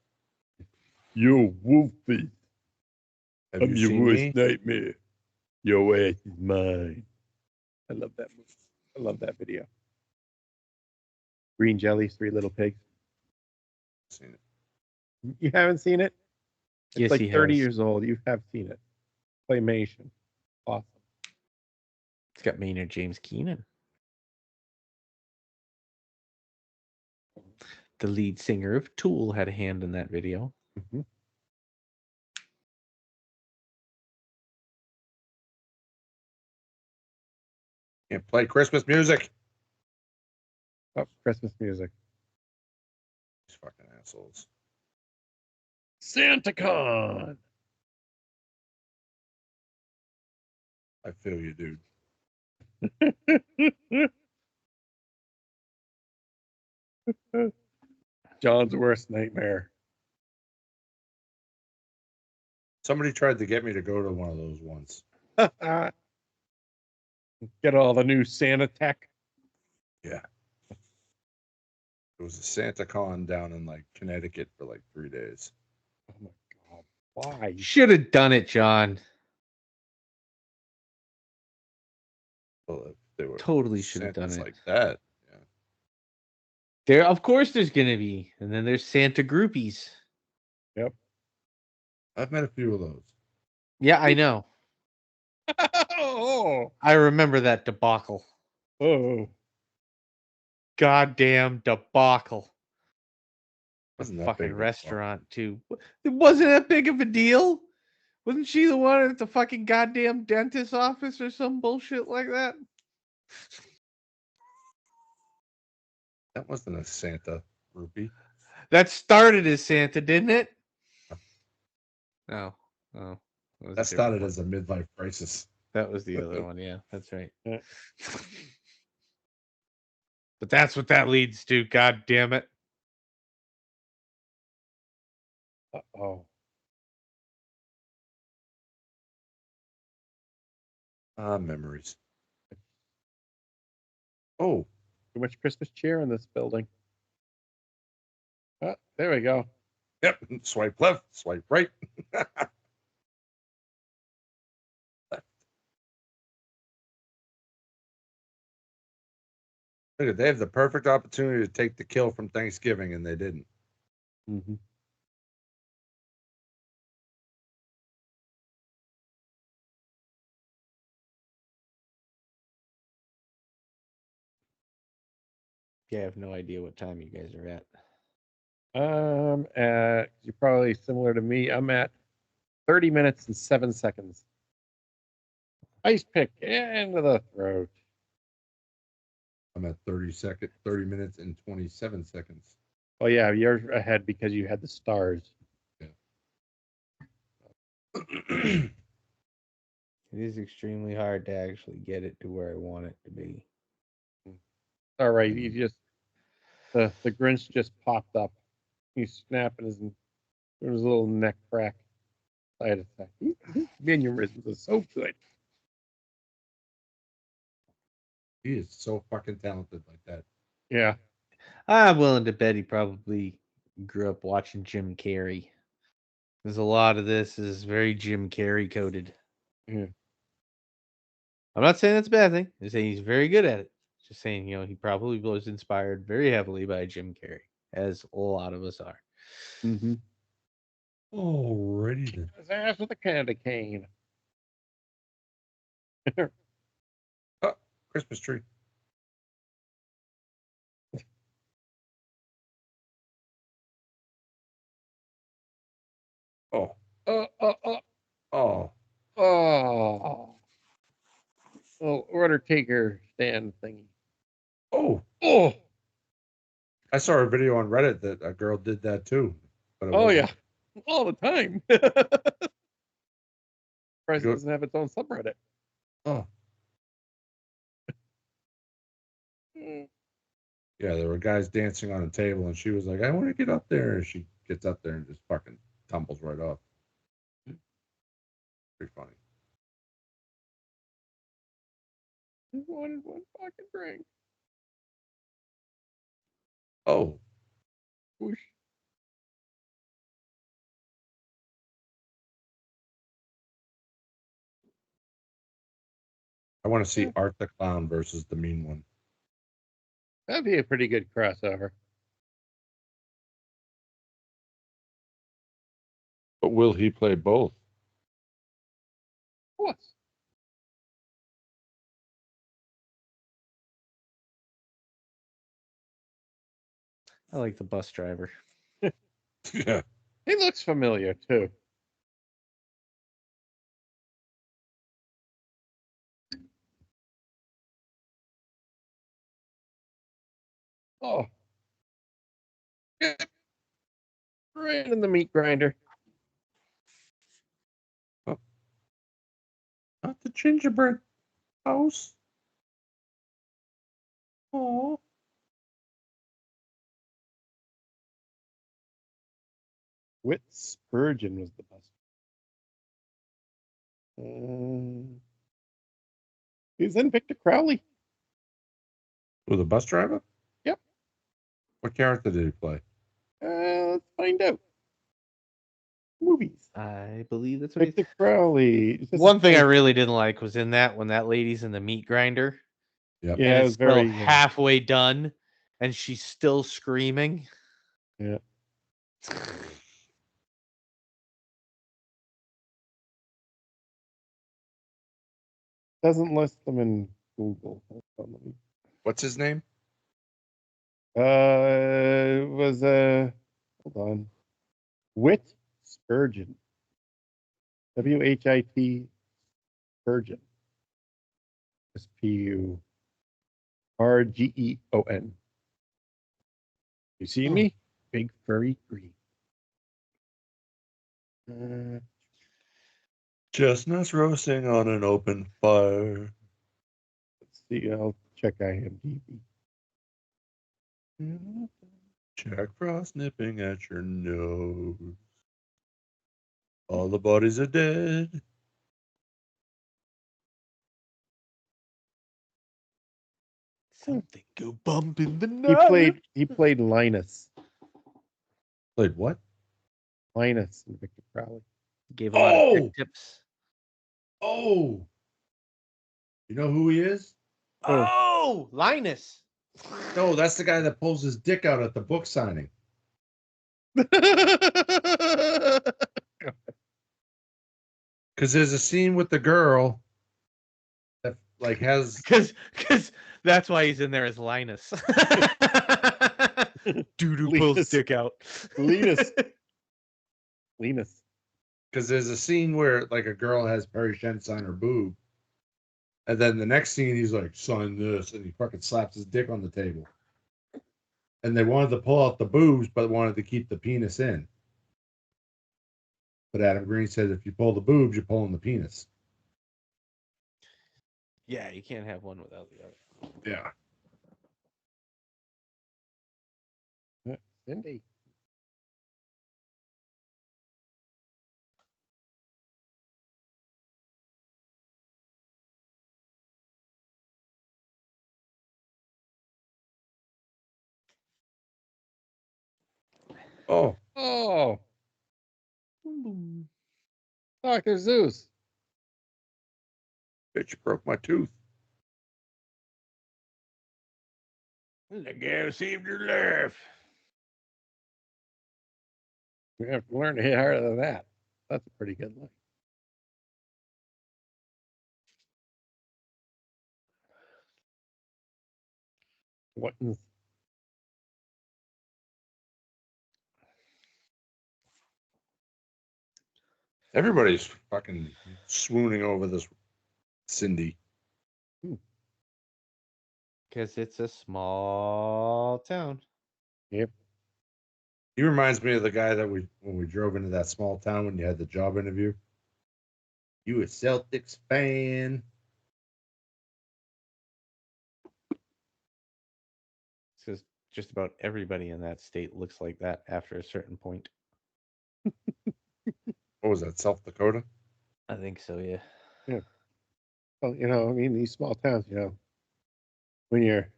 Yo, Wolfie. Have you seen me? nightmare. Your ass is mine. I love that movie. I love that video. Green Jellies, Three Little Pigs. Seen it. You haven't seen it? It's Yes, like he 30 has. years old. You have seen it. Claymation. Awesome. It's got Maynard James Keenan, the lead singer of Tool, had a hand in that video. Mhm. Can't play Christmas music. Oh, Christmas music. These fucking assholes. SantaCon. I feel you, dude. John's worst nightmare. Somebody tried to get me to go to one of those once. Get all the new Santa tech. Yeah. It was a Santa Con down in like Connecticut for like 3 days. Oh my God. Why? You should have done it, John. Well, if they were Totally should have done Santas it. like that. Yeah. There, of course, there's gonna be, and then there's Santa groupies. I've met a few of those. Yeah, I know. Oh. I remember that debacle. Oh. Goddamn debacle. Wasn't that big Fucking of a restaurant too. It wasn't that big of a deal. Wasn't she the one at the fucking goddamn dentist office or some bullshit like that? That wasn't a Santa rupee. That started as Santa, didn't it? No. Oh. That was a That different started one. as a midlife crisis. That was the other one. Yeah, that's right. Yeah. But that's what that leads to. God damn it. Oh. Memories. Oh, Too much Christmas cheer in this building. Oh, there we go. yep. Swipe left, swipe right. Look at, they have the perfect opportunity to take the kill from Thanksgiving, and they didn't. Mm-hmm. Yeah, I have no idea what time you guys are at. You're probably similar to me. I'm at 30 minutes and 7 seconds. Ice pick into the throat. I'm at 30 minutes and 27 seconds. Oh yeah, you're ahead because you had the stars. It is extremely hard to actually get it to where I want it to be. All right, you just the Grinch just popped up. He's snapping doing his little neck crack. Side to side. His mannerisms are so good. He is so fucking talented like that. Yeah. I'm willing to bet he probably grew up watching Jim Carrey. There's a lot of this is very Jim Carrey coded. Yeah. I'm not saying that's a bad thing. I'm saying he's very good at it. Just saying, he probably was inspired very heavily by Jim Carrey, as a lot of us are. Mm-hmm. Alrighty then. His ass with a candy cane. Christmas tree. Oh, oh. Oh. Little order taker stand thingy. Oh, Oh. I saw a video on Reddit that a girl did that too. But it Oh wasn't- yeah. All the time. Surprised it Go- doesn't have its own subreddit. Oh, Mm. yeah, there were guys dancing on a table, and she was like, "I want to get up there." And she gets up there and just fucking tumbles right off. Pretty funny. I wanted one fucking drink. Oh, Whoosh. I want to see Art the Clown versus the Mean One. That'd be a pretty good crossover. But will he play both? Of course. I like the bus driver. Yeah. He looks familiar too. Oh. Yeah. Right in the meat grinder. Not the gingerbread house. Oh. Whit Spurgeon was the best. He's in Victor Crowley. Who, the bus driver? Yep. What character did he play? Let's find out. Movies. I believe that's what he. Victor Crowley. It's just- One thing I really didn't like was in that when that lady's in the meat grinder Yep. Yeah, and it it's was still very halfway done and she's still screaming. Yeah. Doesn't list them in Google. Hold on, let me- What's his name? It was hold on. Whit Spurgeon. WHIT Spurgeon. SPURGEON. You see me? Big furry green. Chestnuts roasting on an open fire. Let's see. I'll check IMDb. Jack Frost nipping at your nose. All the bodies are dead. Something go bump in the night. He played Linus. Played what? Linus in Victor Crowley. Gave a lot of Oh! trick tips. Oh, you know who he is? Oh, Linus. No, that's the guy that pulls his dick out at the book signing. Because there's a scene with the girl that like has Because that's why he's in there as Linus. Doo-doo pulls Linus. dick out. Linus. Linus. because there's a scene where like a girl has Perry Shen sign her boob, and then the next scene he's like, sign this, and he fucking slaps his dick on the table. And they wanted to pull out the boobs, but wanted to keep the penis in. But Adam Green said, if you pull the boobs, you're pulling the penis. Yeah, you can't have one without the other. Yeah. Cindy. Oh, Oh, Dr. Zeus. bitch, you broke my tooth. The guy saved your life. We have to learn to hit harder than that. That's a pretty good line. What in Everybody's fucking swooning over this Cindy. Because it's a small town. Yep. He reminds me of the guy that when we drove into that small town when you had the job interview. You a Celtics fan? Because just about everybody in that state looks like that after a certain point. What was that, South Dakota? I think so, yeah. Well, I mean, these small towns, when you're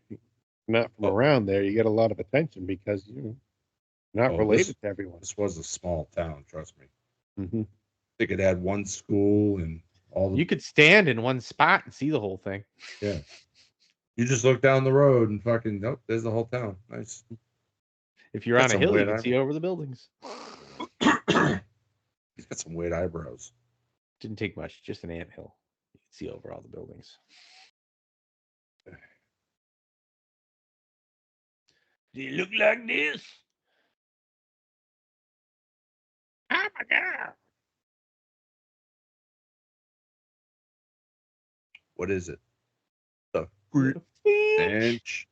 not from around there, you get a lot of attention because you're not Oh, related to everyone. This was a small town, trust me. Mm-hmm. They could add one school and all the. You could stand in one spot and see the whole thing. Yeah. You just look down the road and fucking, nope, there's the whole town. Nice. If you're That's on a some hill, you weird can see over the buildings. He's got some weird eyebrows. Didn't take much, just an anthill. You can see over all the buildings. Do you look like this? Oh my God. What is it? The Finch. Finch.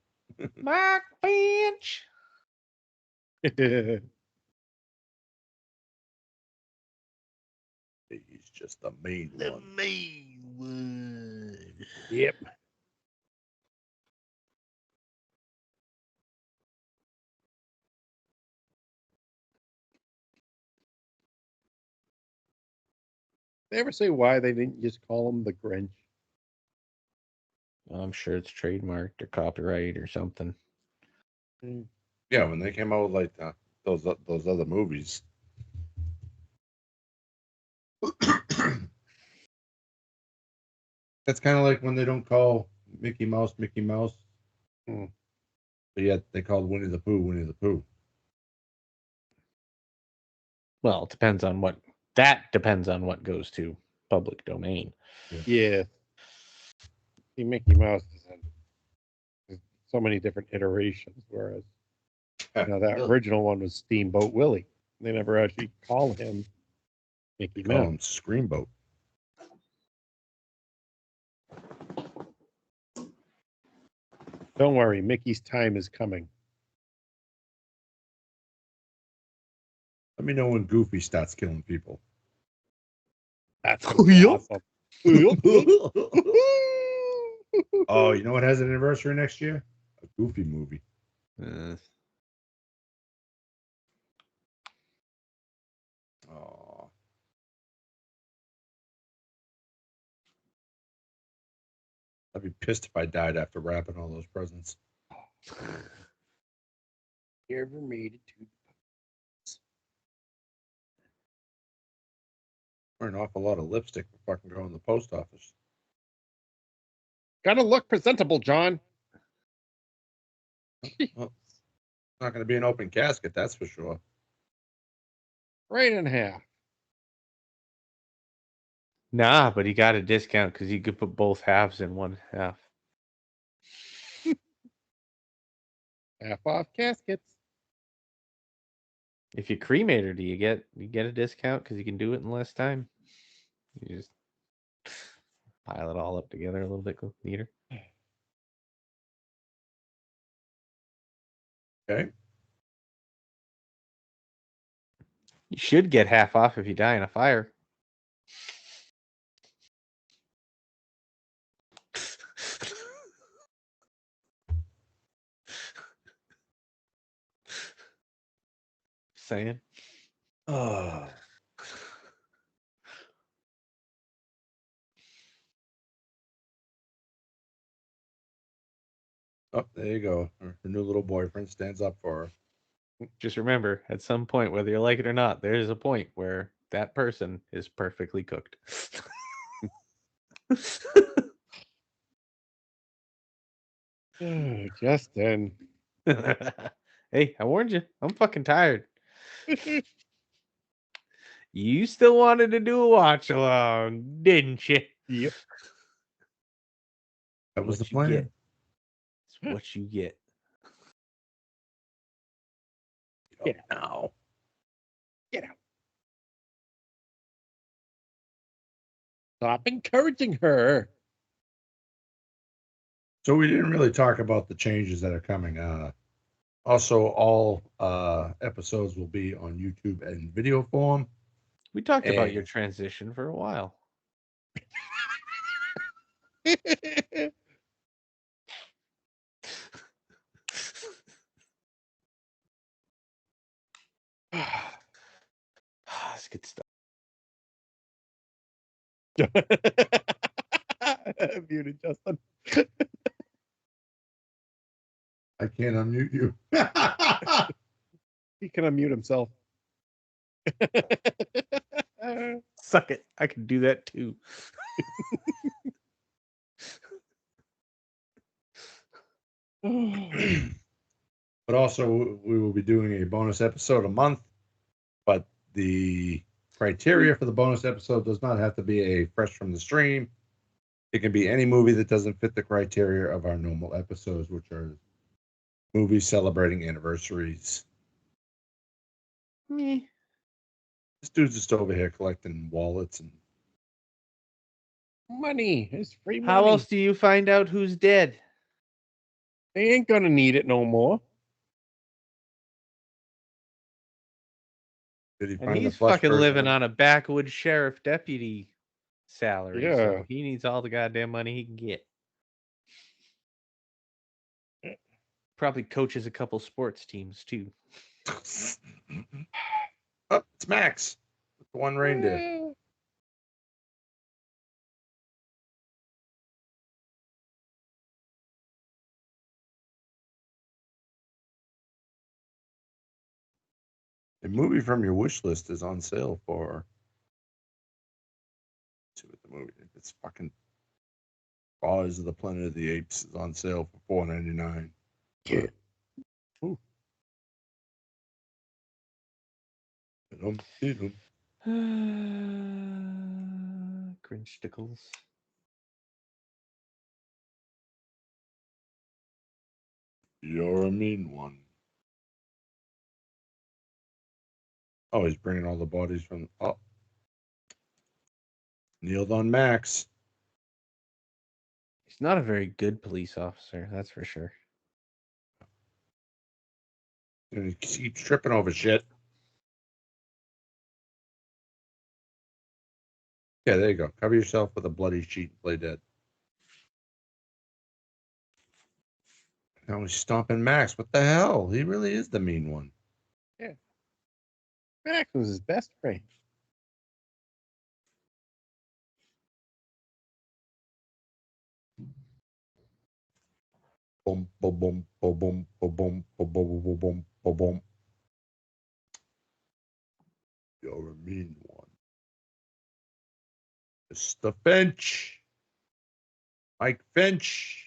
Mark Finch. He's just the main one. main one. Yep. They ever say why they didn't just call him the Grinch? I'm sure it's trademarked or copyright or something. Yeah, when they came out with like those other movies. That's kind of like when they don't call Mickey Mouse. Hmm. But yet they called Winnie the Pooh. Well, it depends on what. That depends on what goes to public domain. Yeah. See, Mickey Mouse has so many different iterations, whereas that original one was Steamboat Willie. They never actually call him Mickey Call Mouse. him Screamboat. Don't worry, Mickey's time is coming. Let me know when Goofy starts killing people. That's awesome. Oh, you know what has an anniversary next year? A Goofy movie. Oh. I'd be pissed if I died after wrapping all those presents. You ever made it to? Wear an awful lot of lipstick for fucking going to the post office. Gotta look presentable, John. Well, it's not going to be an open casket, that's for sure. Right in half. Nah, but he got a discount because you could put both halves in one half. Half off caskets. If you cremate her, do you get a discount because you can do it in less time? You just pile it all up together a little bit neater. Okay. You should get half off if you die in a fire. Saying. Oh. Oh, there you go. Her new little boyfriend stands up for her. Just remember, at some point, whether you like it or not, there is a point where that person is perfectly cooked. Justin. Hey, I warned you. I'm fucking tired. You still wanted to do a watch along, didn't you? Yep. That was What the you plan. get. It's what you get. Get out now. Get out. Stop encouraging her. So we didn't really talk about the changes that are coming. Also, all episodes will be on YouTube and video form. We talked about And- your transition for a while. That's good stuff. Muted Justin. I can't unmute you. He can unmute himself. Suck it. I can do that too. But also, we will be doing a bonus episode a month. But the criteria for the bonus episode does not have to be a fresh from the stream. It can be any movie that doesn't fit the criteria of our normal episodes, which are movies celebrating anniversaries. Meh. This dude's just over here collecting wallets and Money is free money. How else do you find out who's dead? They ain't gonna need it no more. did he And find the he's flesh fucking version living of- on a backwoods sheriff deputy salary. Yeah. So he needs all the goddamn money he can get. Probably coaches a couple sports teams too. Oh, it's Max. The one reindeer. A movie from your wish list is on sale for. Let's see what the movie is. It's fucking Rise of the Planet of the Apes is on sale for $4.99. Ooh. Dum-dee-dum. Grinchticles. You're a mean one. Oh, he's bringing all the bodies from. Oh, kneeled on Max. He's not a very good police officer, that's for sure. And he keeps tripping over shit. Yeah, there you go. Cover yourself with a bloody sheet and play dead. Now he's stomping Max. What the hell? He really is the mean one. Max was his best friend. Boom, boom, boom, boom, boom, boom, boom, boom, boom, boom, boom, boom, boom. You're a mean one. Mr. Finch. Mike Finch.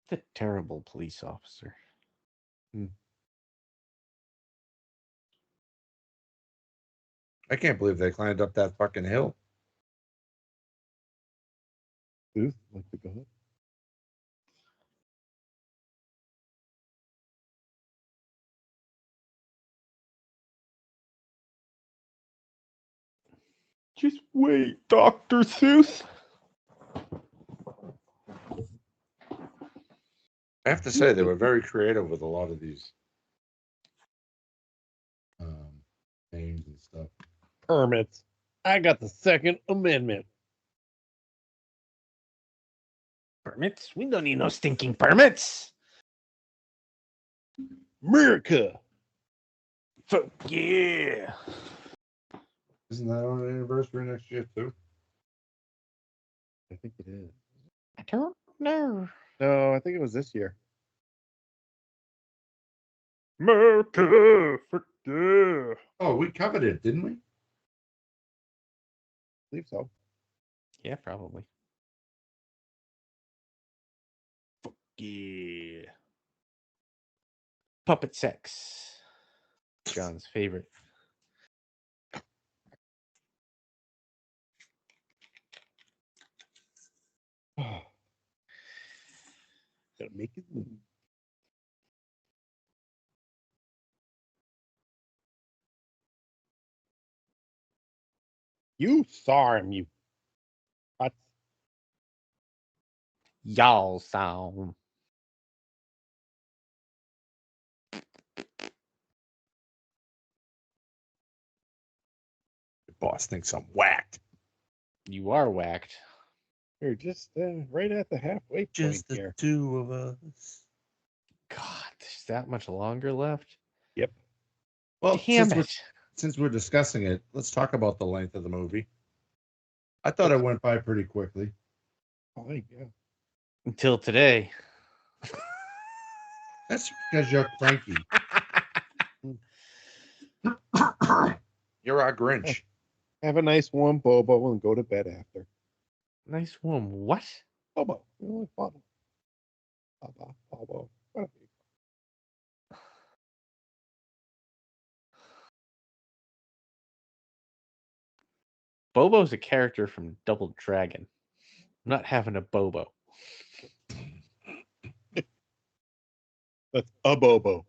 The terrible police officer. I can't believe they climbed up that fucking hill. Ooh, like the god. Just wait, Dr. Seuss. I have to say, they were very creative with a lot of these names and stuff. Permits. I got the Second Amendment. Permits? We don't need no stinking permits. America. Fuck yeah. Isn't that on an anniversary next year, too? I think it is. I don't know. No, I think it was this year. America. Fuck yeah. Oh, we covered it, didn't we? I believe so. Yeah, probably. Fuck yeah. Puppet sex. John's favorite. Gotta make it move. You saw him, you. What? Y'all sound. The boss thinks I'm whacked. You are whacked. We're just right at the halfway point here. two of us. God, there's that much longer left. Yep. Well, Damn it. since we're discussing it, let's talk about the length of the movie. I thought it went by pretty quickly. Oh, yeah. Until today. That's because you're cranky. You're our Grinch. Have a nice warm bobo and go to bed after. Nice warm. What? Bobo. You know, like Bobo. Bobo. Bobo. Whatever. Bobo's a character from Double Dragon. I'm not having a Bobo. That's a Bobo.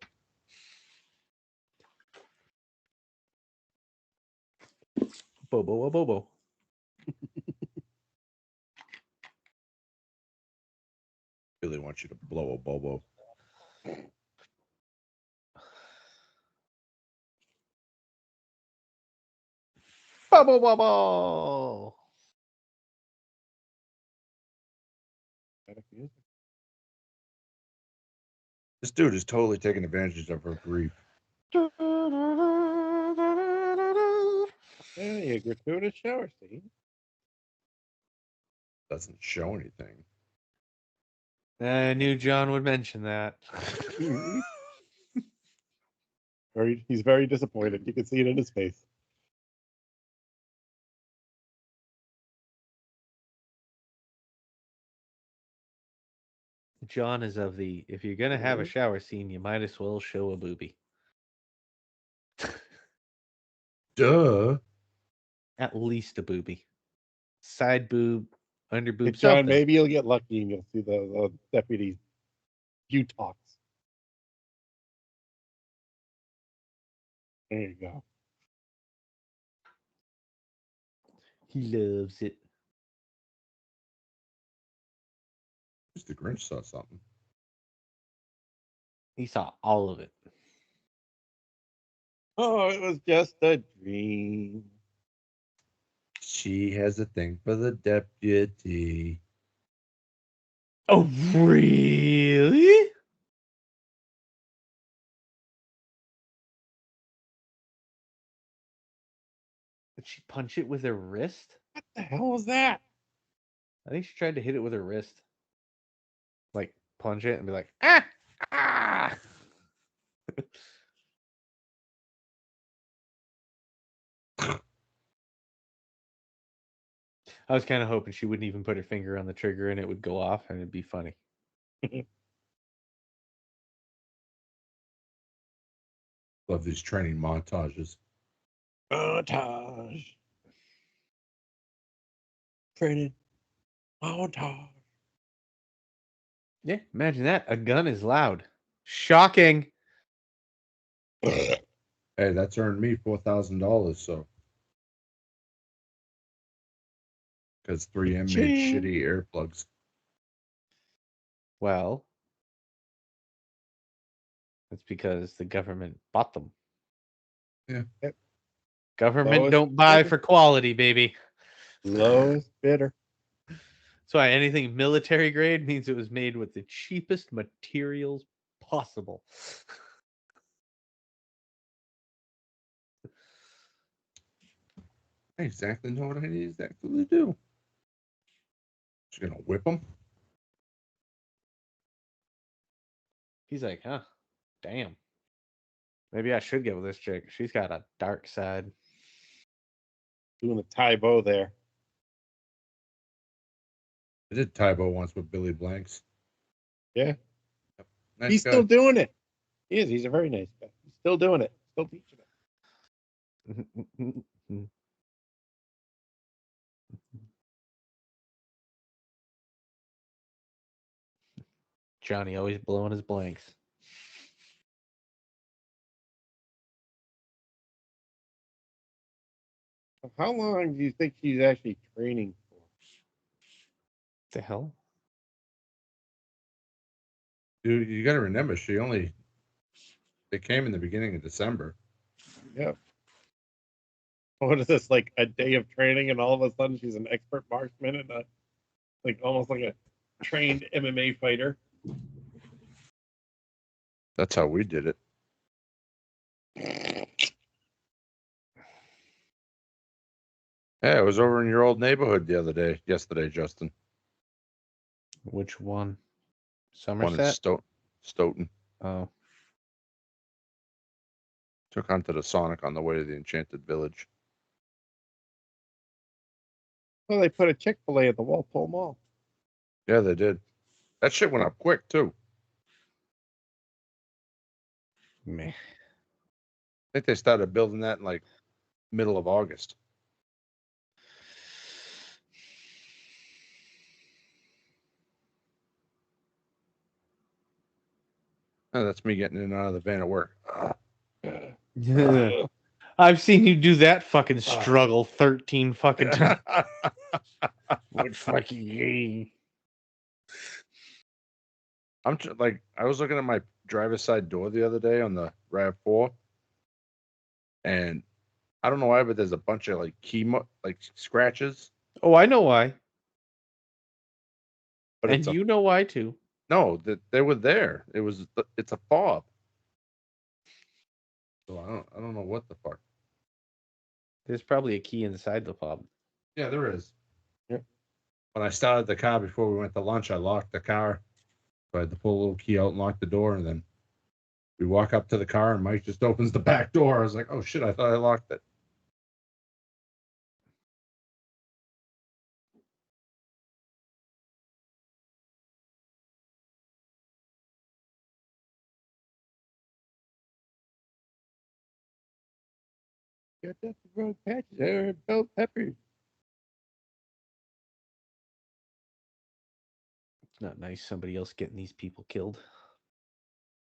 Bobo a Bobo. Really want you to blow a Bobo. Bobo Bobo. This dude is totally taking advantage of her grief. Yeah, you gratuitous shower scene. Doesn't show anything. I knew John would mention that. He's very disappointed. You can see it in his face. John is of the, if you're going to have a shower scene, you might as well show a boobie. Duh. At least a boobie. Side boob, under boob, John, something. maybe you'll get lucky and you'll see the deputy's buttocks. There you go. He loves it. Mr. Grinch saw something. He saw all of it. Oh, it was just a dream. She has a thing for the deputy. Oh, really? Did she punch it with her wrist? What the hell was that? I think she tried to hit it with her wrist. Like, punch it and be like, ah! Ah! I was kind of hoping she wouldn't even put her finger on the trigger and it would go off and it'd be funny. Love these training montages. Montage. Training. Montage. Yeah, imagine that. A gun is loud. Shocking. Hey, that's earned me $4,000. So, because 3M made Ching. shitty earplugs. Well, that's because the government bought them. Yeah. Yep. Government Lowest don't buy bidder. for quality, baby. Lowest bidder. That's why anything military grade means it was made with the cheapest materials possible. I exactly know what I need exactly to do. She's gonna whip them. He's like, huh, damn. Maybe I should get with this chick. She's got a dark side. Doing the tie bow there. I did Tybo once with Billy Blanks. Yeah. Nice He's guy. still doing it. He is. He's a very nice guy. He's still doing it. Still teaching it. Johnny always blowing his blanks. How long do you think he's actually training for? The hell? You got to remember, they came in the beginning of December. Yeah. What is this, like a day of training, and all of a sudden she's an expert marksman and almost like a trained MMA fighter? That's how we did it. Yeah, I was over in your old neighborhood yesterday, Justin. Which one? One in Somerset? Stoughton. Oh. Took onto the Sonic on the way to the Enchanted Village. Well, they put a Chick-fil-A at the Walpole Mall. Yeah, they did. That shit went up quick too. Meh. I think they started building that in like middle of August. Oh, that's me getting in and out of the van at work. I've seen you do that fucking struggle 13 fucking times. What fucking I was looking at my driver's side door the other day on the RAV4, and I don't know why, but there's a bunch of like scratches. Oh, I know why. But And you know why too. No, that they were there. It's a fob. So I don't know what the fuck. There's probably a key inside the fob. Yeah, there is. Yep. When I started the car before we went to lunch, I locked the car. So I had to pull a little key out and lock the door, and then we walk up to the car, and Mike just opens the back door. I was like, "Oh shit! I thought I locked it." Got that road patches there, bell peppers. It's not nice somebody else getting these people killed.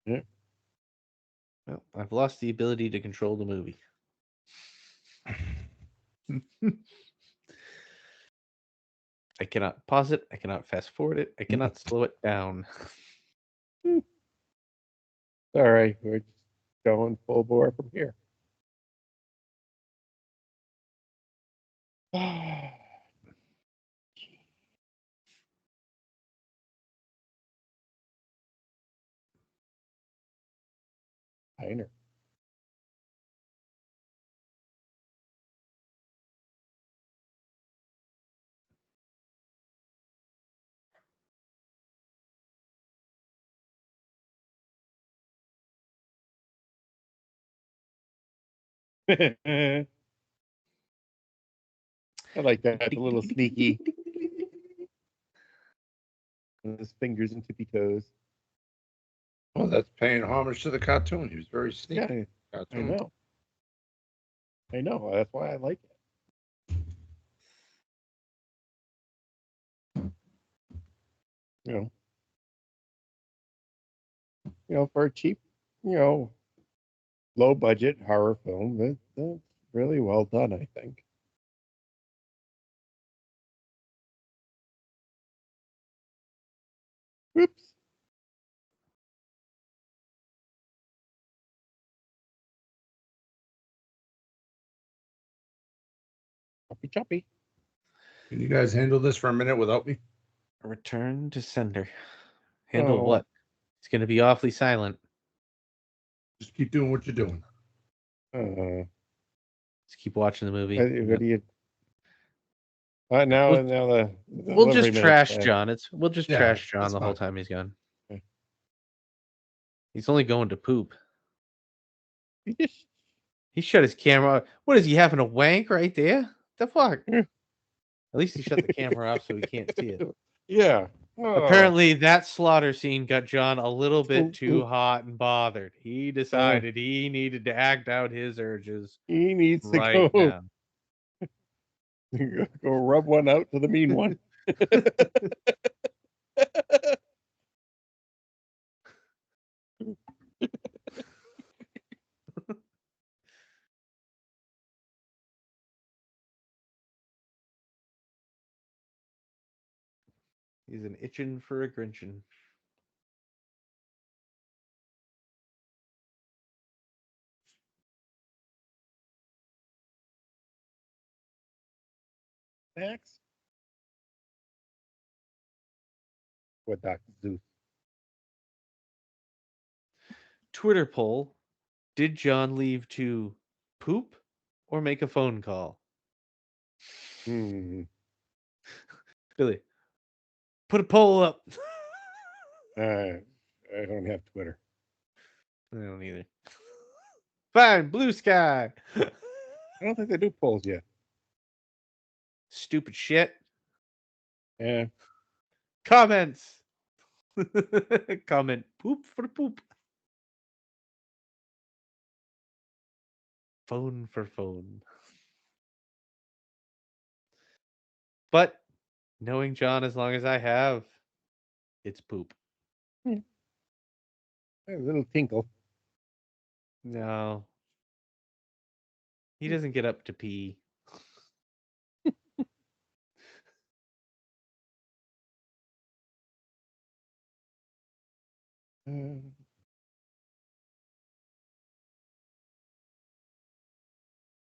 Yeah. Well, I've lost the ability to control the movie. I cannot pause it. I cannot fast forward it. I cannot slow it down. All right, we're just going full bore from here. Heiner. I like that. A little sneaky. With his fingers and tippy toes. Well, that's paying homage to the cartoon. He was very sneaky. Yeah, I Cartoon. know. I know. That's why I like it. You know, for a cheap, low budget horror film, that's really well done, I think. Whoops. Choppy. Can you guys handle this for a minute without me? Return to sender. Handle Oh. what? It's going to be awfully silent. Just keep doing what you're doing. Just keep watching the movie. What do you? Now the We'll just delivery trash minutes, John. We'll just Yeah, trash John that's the whole fine. time he's gone. Okay. He's only going to poop. You just He shut his camera off. What is he having a wank right there? The fuck? At least he shut the camera off so we can't see it. Yeah. Oh. Apparently, that slaughter scene got John a little bit too hot and bothered. He decided he needed to act out his urges He needs to right go now. go rub one out to the mean one. He's an itching for a grinchin'. Max? What, Dr. Zeus? Twitter poll: did John leave to poop or make a phone call? Hmm. Billy, put a poll up. I don't have Twitter. I don't either. Fine, Blue Sky. I don't think they do polls yet. Stupid shit. Yeah. Comments. Comment poop for poop. Phone for phone. But knowing John as long as I have, it's poop. A little tinkle. No. He doesn't get up to pee.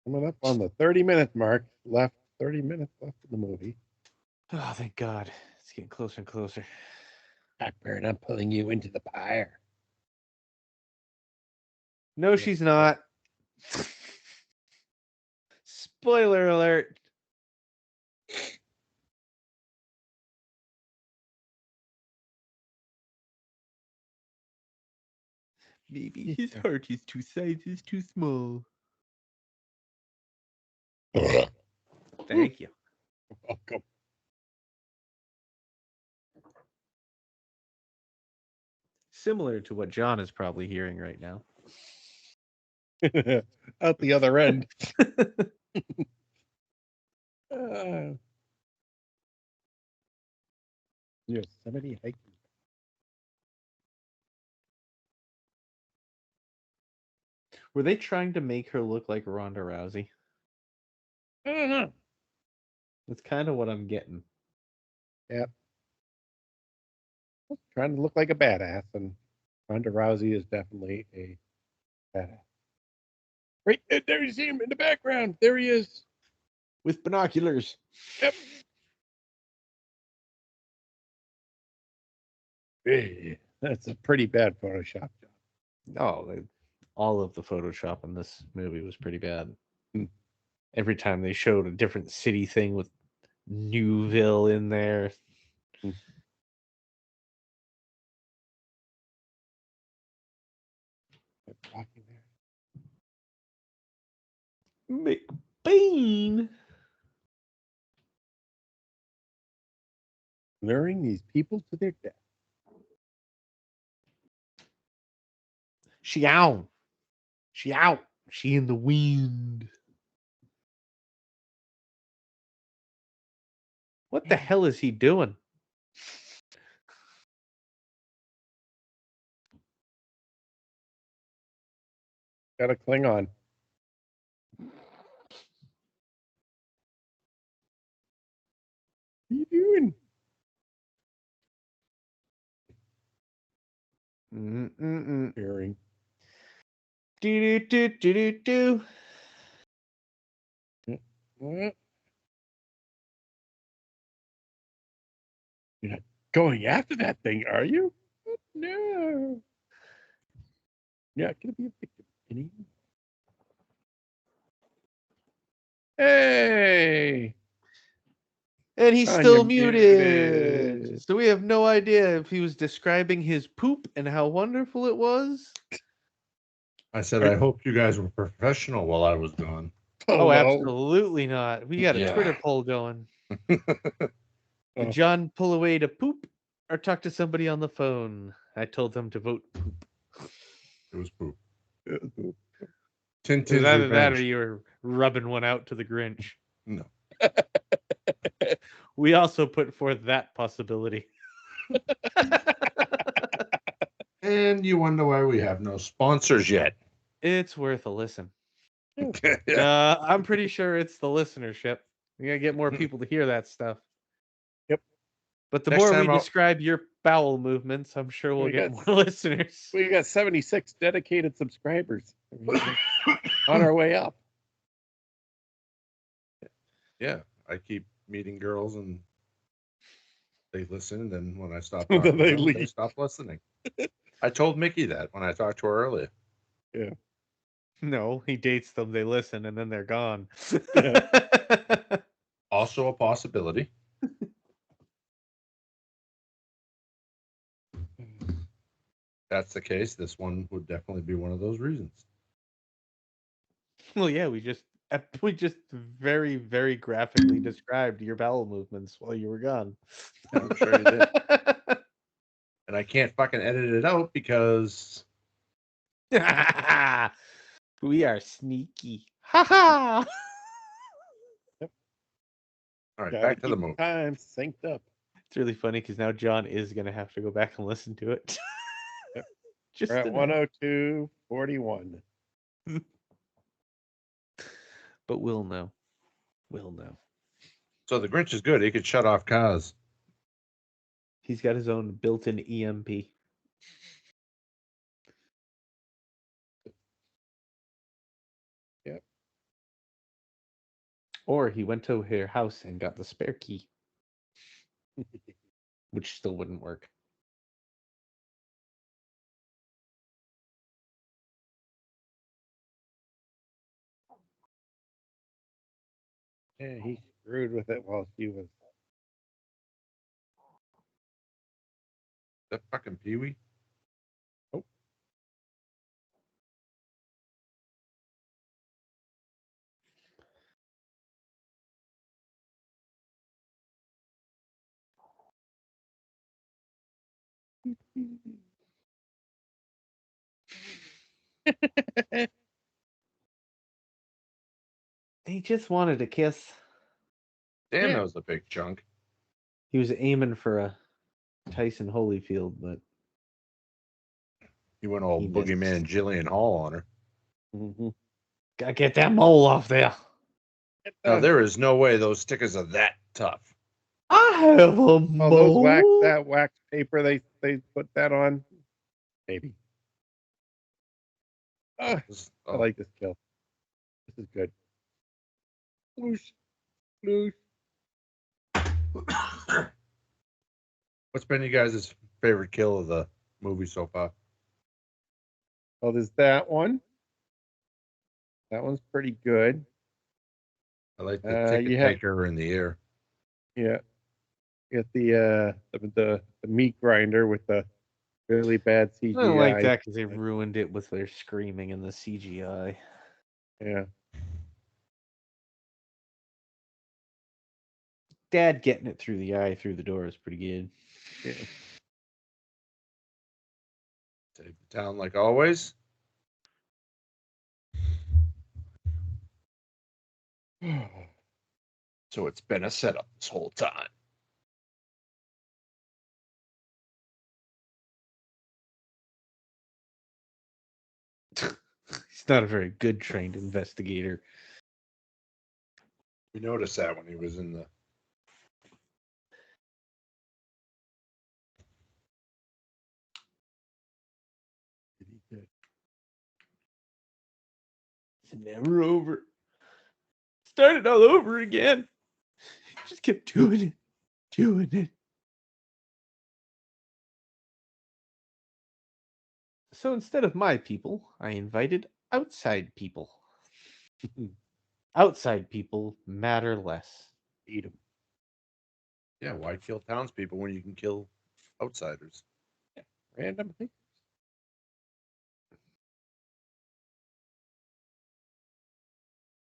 Coming up on the 30-minute mark. 30 minutes left in the movie. Oh, thank God. It's getting closer and closer. Blackburn, I'm pulling you into the pyre. No, she's not. Spoiler alert. Maybe his heart is two sizes too small. Thank you. Welcome. Similar to what John is probably hearing right now. Out the other end. Yosemite hiking. Were they trying to make her look like Ronda Rousey? I don't know. That's kind of what I'm getting. Yep. Trying to look like a badass, and Ronda Rousey is definitely a badass. Right there, you see him in the background. There he is. With binoculars. Yep. Hey, that's a pretty bad Photoshop job. Oh, all of the Photoshop in this movie was pretty bad. Every time they showed a different city thing with Newville in there. McBain. Luring these people to their death. She out. She out. She in the wind. What the hell is he doing? Got a Klingon. What are you doing? Hearing. Do do do do do. What? You're not going after that thing, are you? No. You're not going to be a victim anymore. Hey. And he's Oh, still you're muted. muted. So we have no idea if he was describing his poop and how wonderful it was. I said, I hope you guys were professional while I was gone. Oh, Hello. absolutely not. We got a Yeah. Twitter poll going. Oh. Did John pull away to poop or talk to somebody on the phone? I told them to vote poop. It was poop. It was Tintin's either that or Revenge. you were rubbing one out to the Grinch. No. We also put forth that possibility. And you wonder why we have no sponsors yet. It's worth a listen. Yeah. I'm pretty sure it's the listenership. We gotta get more people to hear that stuff. Yep. But the Next more we time I'll- describe your bowel movements, I'm sure we'll We get got- more listeners. We got 76 dedicated subscribers on our way up. Yeah, I keep meeting girls and they listened, and when I stopped Then talking to they them, they leave. stopped listening. I told Mickey that when I talked to her earlier. No, he dates them, they listen, and then they're gone. Also a possibility. That's the case. This one would definitely be one of those reasons. Well, yeah, we just very, very graphically described your bowel movements while you were gone. I'm sure you did. And I can't fucking edit it out because We are sneaky. Ha ha! all right, Gotta back to the keep movie. time synced up. It's really funny because now John is gonna have to go back and listen to it. Yep. Just We're to at know. 102.41. But we'll know. We'll know. So the Grinch is good. He could shut off cars. He's got his own built-in EMP. Yep. Or he went to her house and got the spare key, which still wouldn't work. Yeah, he screwed with it while she was. That fucking Pee-wee. Oh. He just wanted a kiss. Damn, Yeah. that was a big chunk. He was aiming for a Tyson Holyfield, but He went all He missed. boogeyman Jillian Hall on her. Mm-hmm. gotta get that mole off there. Now there is no way those stickers are that tough. I have a Oh, those mole. wax paper they put that on. Maybe. I Oh, like this kill. This is good. Whoosh, whoosh. What's been you guys' favorite kill of the movie so far? Oh, there's that one. That one's pretty good. I like the ticket you have- taker in the air. Yeah. You got the meat grinder with the really bad CGI. I don't like that because they ruined it with their screaming and the CGI. Yeah. Dad getting it through the eye through the door is pretty good. Yeah. Save the town like always. So it's been a setup this whole time. He's not a very good trained investigator. You noticed that when he was in the. It's never over. Started all over again. Just kept doing it. So instead of my people, I invited outside people. Outside people matter less. Eat 'em. Yeah, why kill townspeople when you can kill outsiders? Random thing.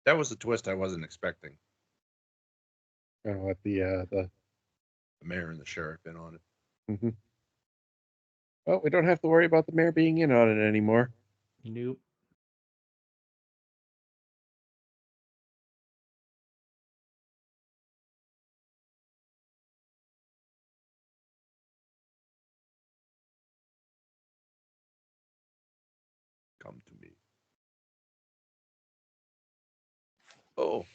That was a twist I wasn't expecting. What the The mayor and the sheriff in on it. Mhm. Well, we don't have to worry about the mayor being in on it anymore. Nope. Come to me. Oh,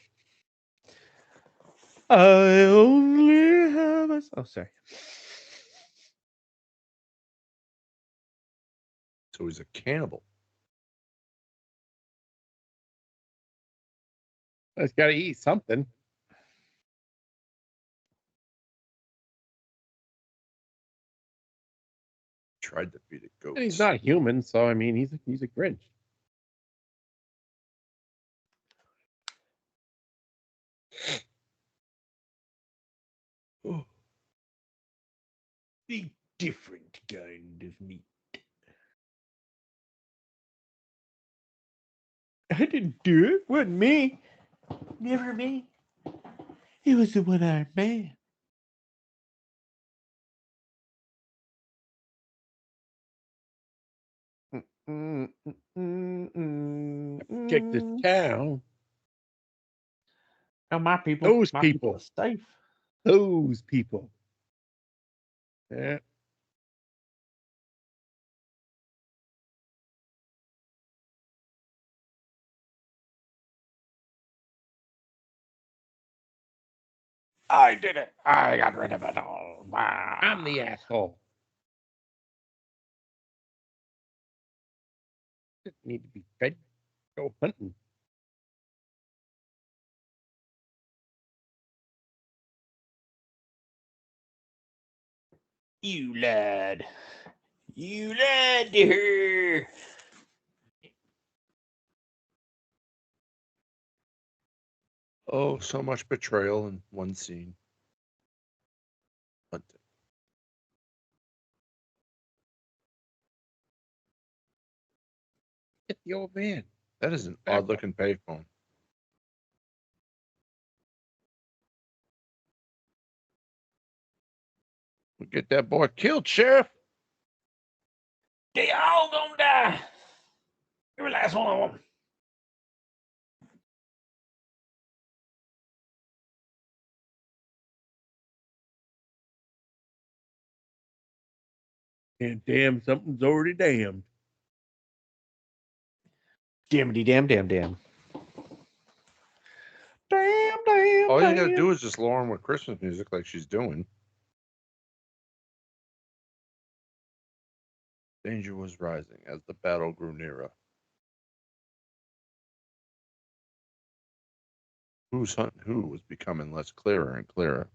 I only have a. Oh, sorry. so he's a cannibal. It's got to eat something. tried to feed it goats. And he's not human, so I mean, he's a Grinch. Oh. The different kind of meat. I didn't do it. Wasn't me. Never me. It was the one-eyed man. Check this town. Oh, my people. Those my people. are safe. Those people. Yeah. I did it. I got rid of it all. I'm the asshole. Didn't need to be fed. Go hunting. You lied. You lied to her. Oh, so much betrayal in one scene. Hunting. Get the old man. That is an Back odd looking payphone. We get that boy killed, Sheriff. They all gonna die. Every last one of them. And damn, something's already damned. Damnity damn damn damn. Damn damn. All you damn. gotta do is just lure him with Christmas music like she's doing. Danger was rising as the battle grew nearer. Who's hunting who was becoming less clearer and clearer.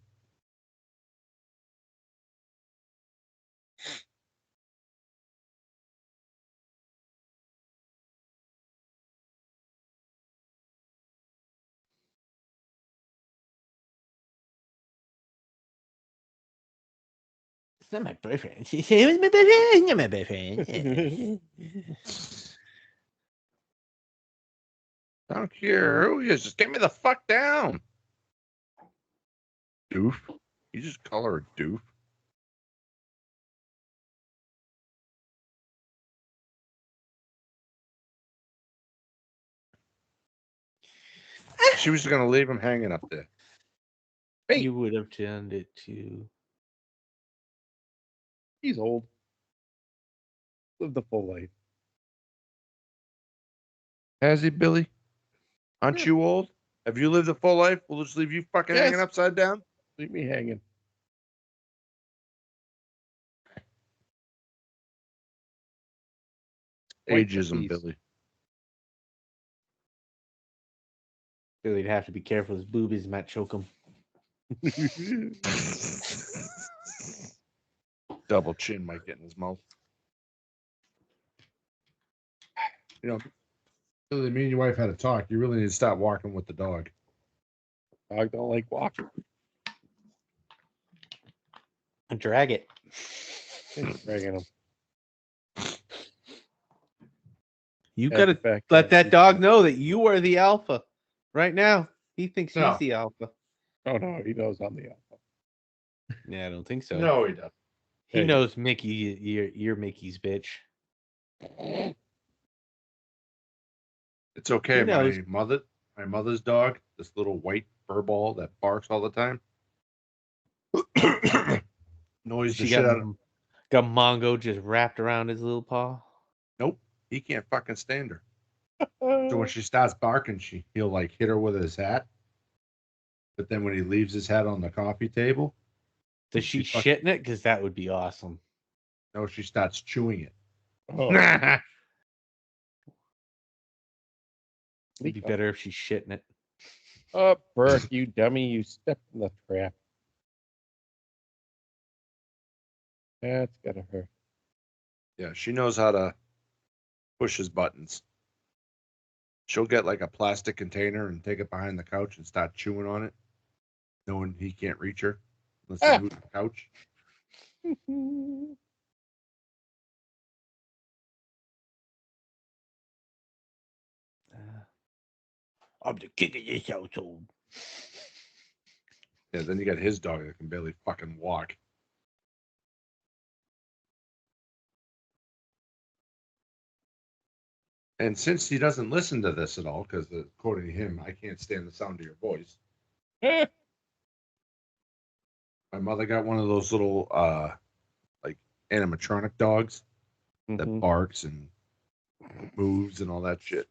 It's not my boyfriend. She said it was my boyfriend. Not my boyfriend. I don't care who he is. Just get me the fuck down. Doof. You just call her a doof. She was going to leave him hanging up there. Hey. You would have turned it to. He's old. Lived the full life. Has he, Billy? Aren't Yeah. you old? Have you lived a full life? We'll just leave you fucking Yes. hanging upside down? Leave me hanging. Quite the Ageism, beast. Billy. Billy'd have to be careful. His boobies might choke him. Double chin might get in his mouth. You know, Billy, me and your wife had a talk. You really need to stop walking with the dog. Dog don't like walking. And drag it. Dragging him. You As gotta a fact, let that he's- dog know that you are the alpha. Right now, he thinks No. he's the alpha. Oh no, he knows I'm the alpha. Yeah, I don't think so. No, he doesn't. He Hey. knows Mickey. You're Mickey's bitch. It's okay. He knows. My mother's dog, this little white fur ball that barks all the time. Noise the She shit got, out of. got Mongo just wrapped around his little paw. Nope, he can't fucking stand her. So when she starts barking, he'll like hit her with his hat. But then when he leaves his hat on the coffee table, Does she She fuck- shit in it? Because that would be awesome. no, she starts chewing it. Oh, It'd be better if she's shitting it. oh, Burke, you dummy! You stepped in the trap. That's gotta hurt. Yeah, she knows how to push his buttons. She'll get like a plastic container and take it behind the couch and start chewing on it, knowing he can't reach her unless he moves the couch. I'm the king of this household. Yeah, then you got his dog that can barely fucking walk. And since he doesn't listen to this at all, because according to him, I can't stand the sound of your voice. My mother got one of those little like animatronic dogs that Mhm. barks and moves and all that shit.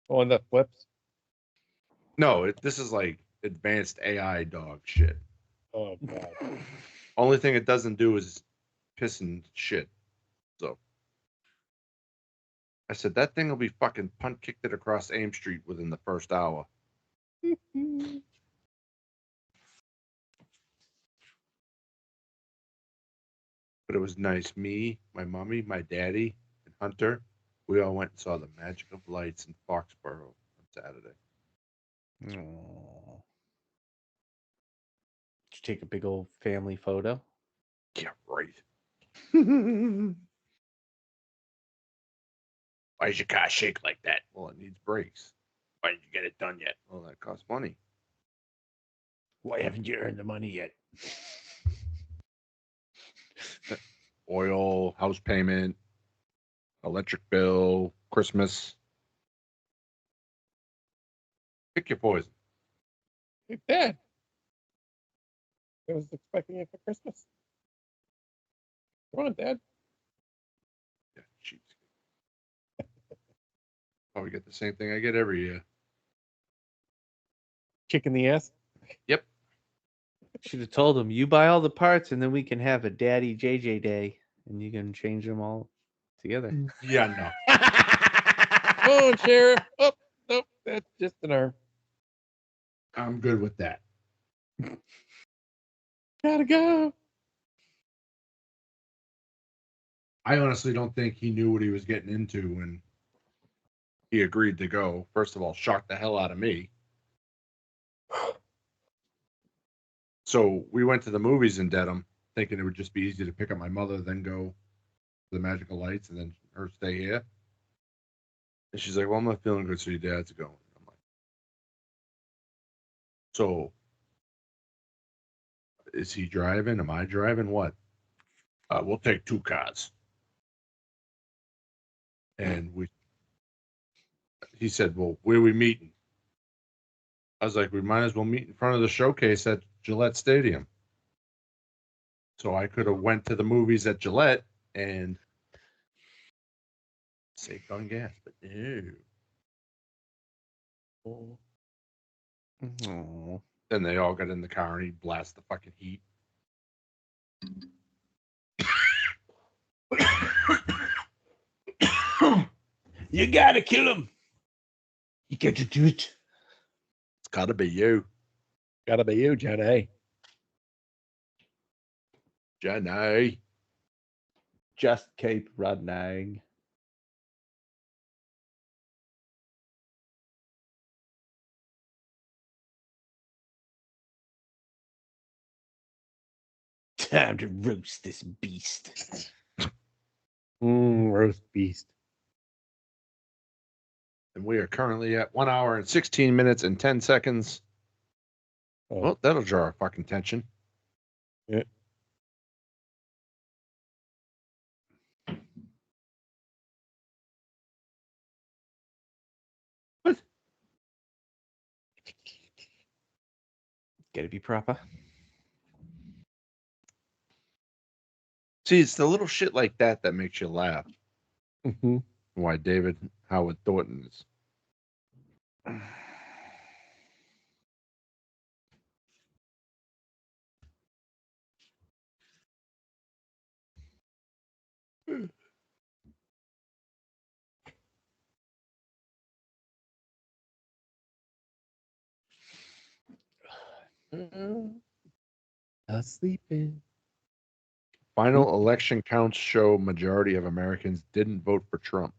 On the flips. No, this is like advanced AI dog shit. Oh god. Only thing it doesn't do is piss and shit. So I said that thing will be fucking punt kicked it across Ames Street within the first hour. But it was nice. Me, my mommy, my daddy, and Hunter, we all went and saw the Magic of Lights in Foxborough on Saturday. Aw. Did you take a big old family photo? Yeah, right. Why does your car shake like that? Well, it needs brakes. Why didn't you get it done yet? Well, that costs money. Why haven't you earned the money yet? Oil, house payment, electric bill, Christmas. Pick your poison. Hey, Dad. I was expecting it for Christmas. Come on, Dad. Yeah, cheapskate. Probably get the same thing I get every year. Kick in the ass. Yep. Should have told him, you buy all the parts and then we can have a daddy JJ day and you can change them all together. Yeah, no. Come on, Sheriff. Oh, nope. That's just an arm. I'm good with that. Gotta go. I honestly don't think he knew what he was getting into when he agreed to go. First of all, shocked the hell out of me. So we went to the movies in Dedham, thinking it would just be easy to pick up my mother, then go to the Magical Lights, and then her stay here. And she's like, "Well, I'm not feeling good, so your dad's going." I'm like, "So is he driving? Am I driving? What? We'll take 2 cars." And he said, "Well, where are we meeting?" I was like, "We might as well meet in front of the showcase at Gillette Stadium." So I could have went to the movies at Gillette and saved on gas, but no. Aw. Then they all got in the car and he blasted the fucking heat. You gotta kill him. You got to do it. It's gotta be you, Gotta be you, Jenny. Jenny. Just keep running. Time to roast this beast. Roast beast. And we are currently at 1 hour and 16 minutes and 10 seconds. Oh. Well, that'll draw our fucking attention. Yeah. What? Gotta be proper. See, it's the little shit like that that makes you laugh. Mm-hmm. Why David Howard Thornton is. Sleeping. Final election counts show majority of Americans didn't vote for Trump.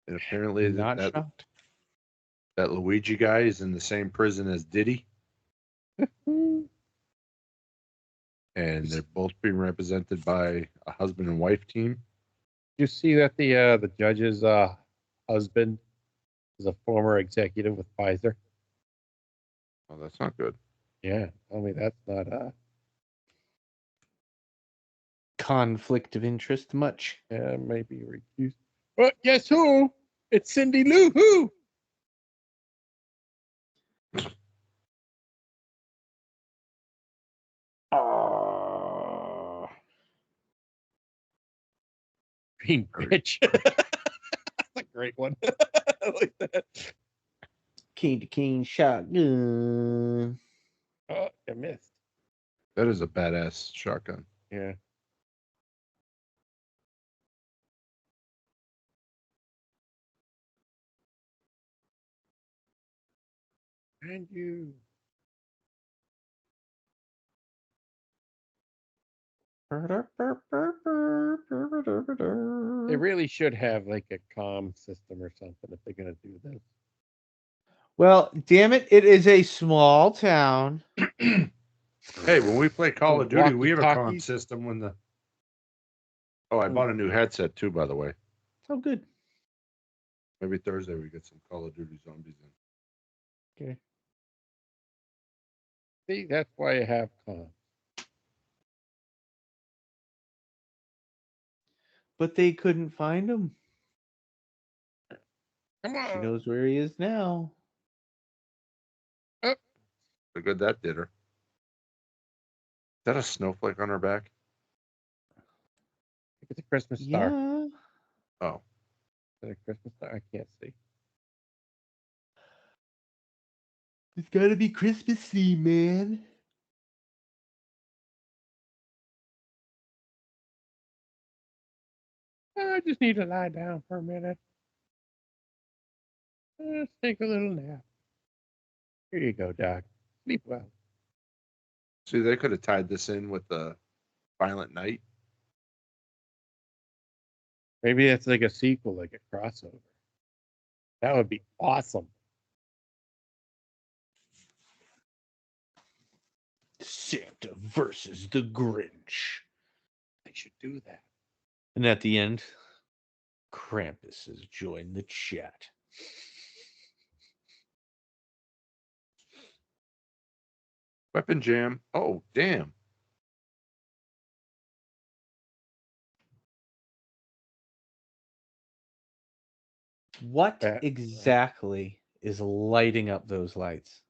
And apparently Not that shocked. Luigi guy is in the same prison as Diddy. And they're both being represented by a husband and wife team. You see that the judge's husband is a former executive with Pfizer. Oh, that's not good. Yeah, I mean that's not Conflict of interest much. maybe recused. But guess who? It's Cindy Lou Who. Green bitch. That's a great one. I like that. Cane to cane shotgun. Oh, I missed. That is a badass shotgun. Yeah. And you. They really should have like a comm system or something if they're gonna do this. Well, damn it, it is a small town. Hey, when we play Call of Duty, we have a comm Walkie-talkies? system when the. Oh, I bought a new headset too, by the way. Oh, good. Maybe Thursday we get some Call of Duty Zombies in. Okay. See, that's why I have comm. Uh, But they couldn't find him. Come She on. knows where he is now. So good that did her. Is that a snowflake on her back? It's a Christmas star. Yeah. Oh, Is it a Christmas star? I can't see. It's gotta be Christmassy, man. I just need to lie down for a minute. Let's take a little nap. Here you go, Doc. Sleep well. see, they could have tied this in with the Violent Night. Maybe it's like a sequel, like a crossover. That would be awesome. Santa versus the Grinch. They should do that. And at the end, Krampus has joined the chat. Weapon Jam. Oh, damn. What That- exactly is lighting up those lights?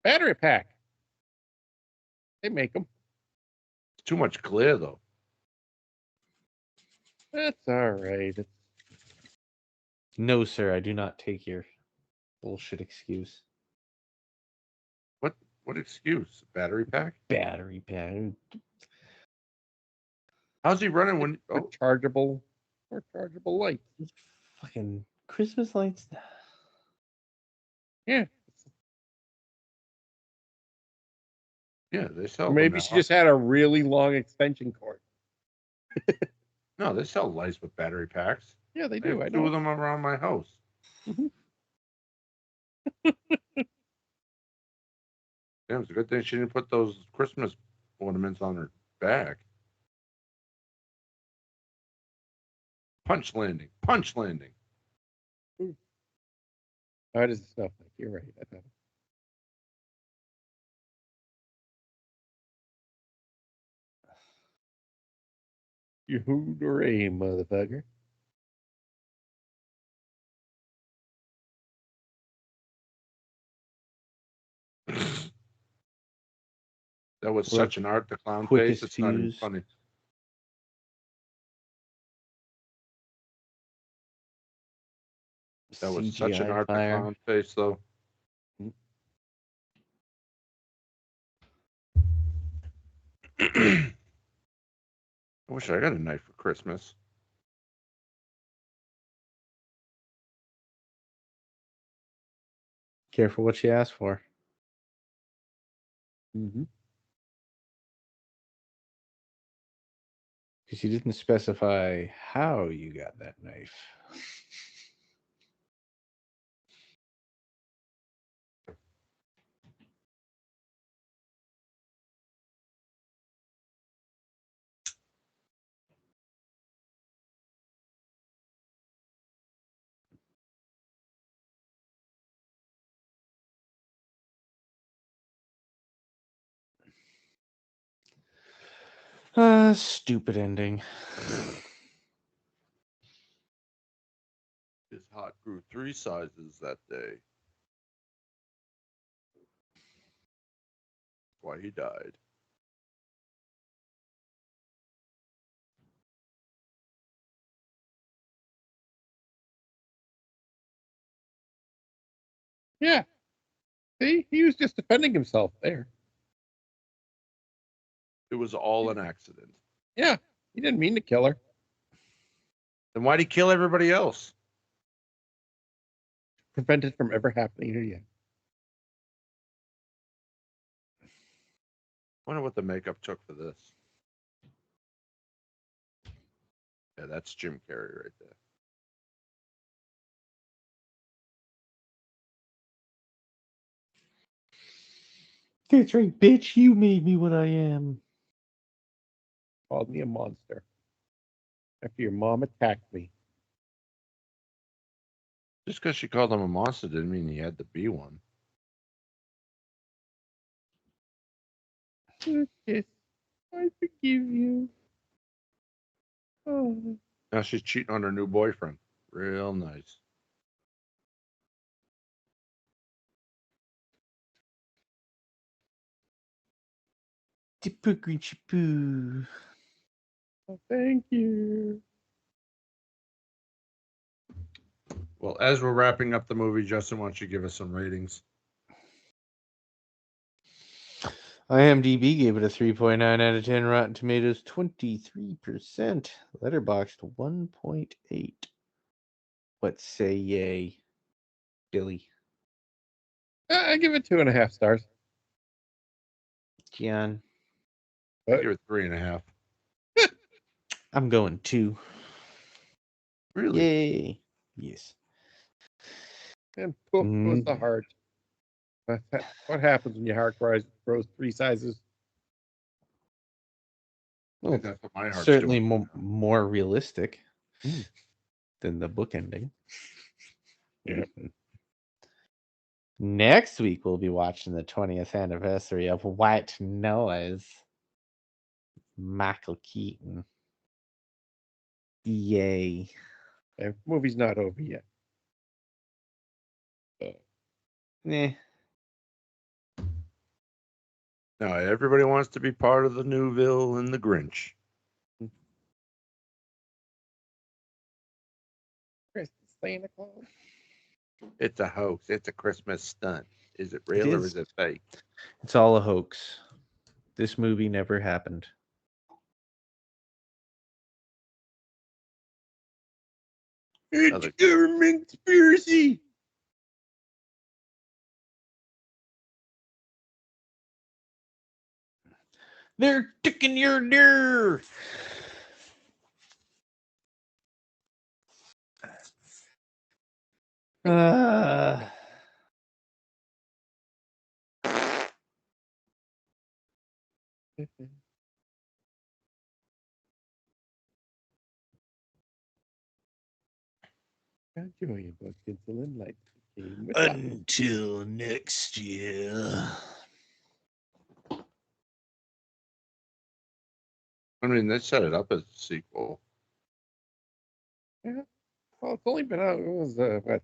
Battery pack. They make them. It's too much glare, though. That's all right. It's No, sir, I do not take your bullshit excuse. What excuse? Battery pack? Battery pack. How's he running when? Oh, rechargeable lights. Fucking Christmas lights. Yeah. yeah, they sell. Or them maybe now. she just had a really long extension cord. No, they sell lights with battery packs. Yeah, they They do. I have two of know. them around my house. Damn, it's a good thing she didn't put those Christmas ornaments on her back. Punch landing. Punch landing. How does it stuff like? You're right. I thought. You hooray, motherfucker. That was Well, such an art, the clown quickest face. It's not even fuse. funny. That was such an CGI art, the fire. clown face, though. I wish I got a knife for Christmas. Careful what you ask for. Mm-hmm. Because you didn't specify how you got that knife. Stupid ending. His heart grew 3 sizes that day. That's why he died. Yeah. See, he was just defending himself there. It was all an accident. Yeah, he didn't mean to kill her. Then why'd he kill everybody else? Prevent it from ever happening again. Wonder what the makeup took for this. Yeah, that's Jim Carrey right there. That's right, bitch. You made me what I am. Called me a monster after your mom attacked me. Just because she called him a monster didn't mean he had to be one. Yes, I forgive you. Oh. Now she's cheating on her new boyfriend. Real nice. Chipoo. Thank you. Well, as we're wrapping up the movie, Justin, why don't you give us some ratings? IMDb gave it a 3.9 out of 10. Rotten Tomatoes 23%. Letterboxd 1.8. What say yay, Billy? I give it 2.5 stars. Gian. I give it 3.5. I'm going 2. Really? Yay. Yes. And poof goes the heart. What happens when your heart grows 3 sizes? I think that's what my heart's Certainly doing. more realistic than the book ending. Yeah. Next week, we'll be watching the 20th anniversary of White Noise. Michael Keaton. Yay. The movie's not over yet. Eh. No, everybody wants to be part of the Newville and the Grinch. Christmas Santa Claus. It's a hoax. It's a Christmas stunt. Is it real or is. is it fake? It's all a hoax. This movie never happened. It's a government conspiracy. They're ticking your door. Enjoy your book until light came with Until next year. I mean, they set it up as a sequel. Yeah. Well, it's only been out. It was what,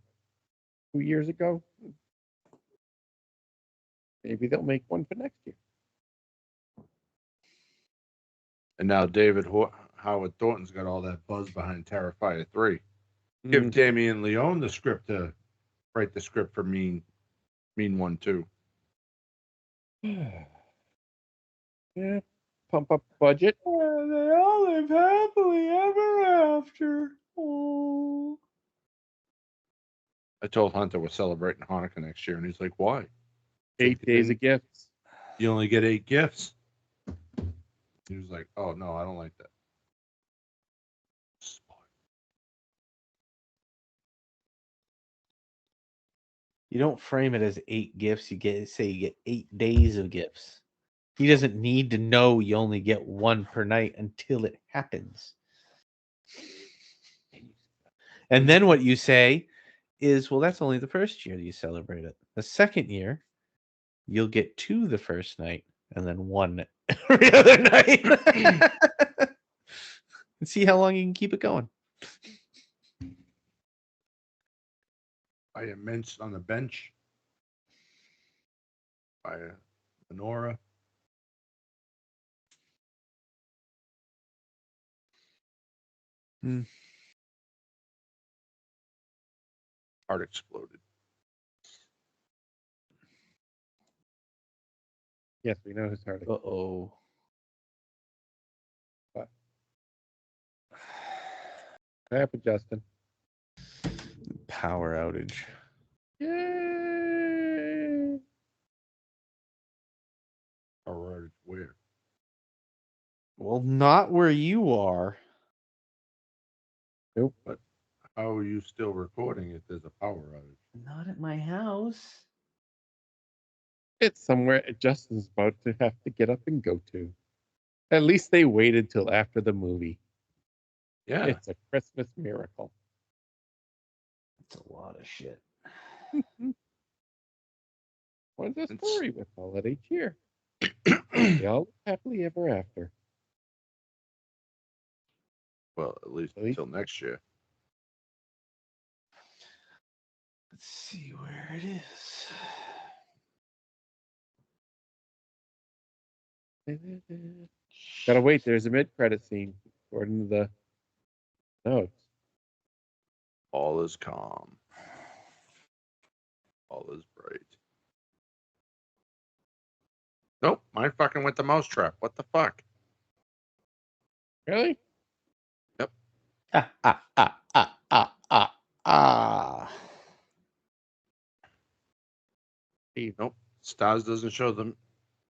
2 years ago. Maybe they'll make one for next year. And now Howard Thornton's got all that buzz behind Terrifier 3. Give Damien Leone the script to write the script for Mean 1 too. Yeah. Pump up budget. They all live happily ever after. Oh. I told Hunter we're celebrating Hanukkah next year, and he's like, "Why? 8 days of gifts. You only get 8 gifts." He was like, "Oh no, I don't like that." You don't frame it as 8 gifts. You get 8 days of gifts. He doesn't need to know you only get one per night until it happens. And then what you say is, well, that's only the first year that you celebrate it. The second year, you'll get 2 the first night and then 1 every other night. And see how long you can keep it going. Buy a mince on the bench. Buy a menorah. Hmm. Heart exploded. Yes, we know who's hard. Uh-oh. What happened, Justin? Power outage. Yay! Or where? Well, not where you are. Nope. But how are you still recording if there's a power outage? Not at my house. It's somewhere Justin's about to have to get up and go to. At least they waited till after the movie. Yeah. It's a Christmas miracle. It's a lot of shit. What's the It's- story with holiday cheer? They all live happily ever after. Well, at least until next year. Let's see where it is. Gotta wait. There's a mid-credit scene according to the notes. All is calm. All is bright. Nope, mine fucking went to Mousetrap. What the fuck? Really? Nope. Stars doesn't show the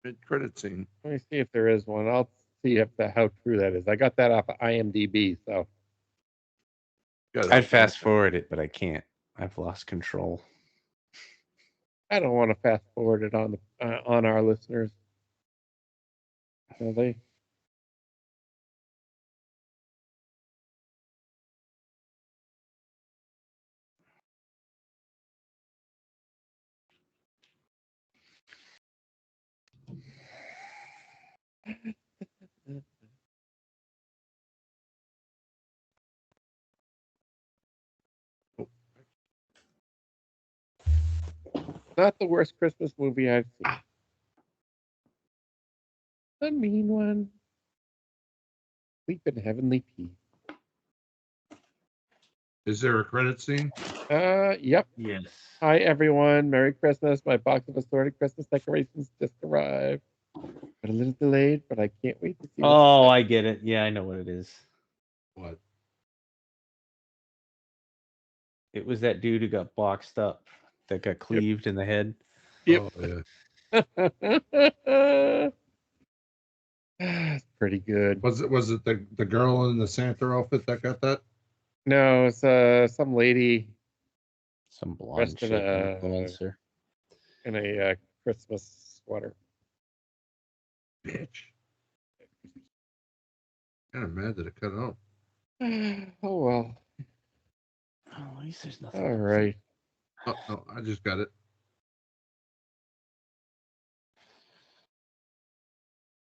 mid-credit scene. Let me see if there is one. I'll see if how true that is. I got that off of IMDb, so I'd fast forward it, but I can't. I've lost control. I don't want to fast forward it on our listeners. So they not the worst Christmas movie I've seen. The mean one. Sleep in heavenly peace. Is there a credit scene? Yep. Yes. Hi everyone. Merry Christmas. My box of assorted Christmas decorations just arrived. But a little delayed, but I can't wait to see. Oh, I get it. Yeah, I know what it is. What? It was that dude who got boxed up, that got cleaved in the head. Yep. Oh, yeah. It's pretty good. Was it the girl in the Santa outfit that got that? No, it's some lady Some blonde Dressed in chick a- influencer. in a Christmas sweater. Bitch. Kind of mad that it cut out. Oh well. Oh, at least there's nothing. All right. Oh, no, I just got it.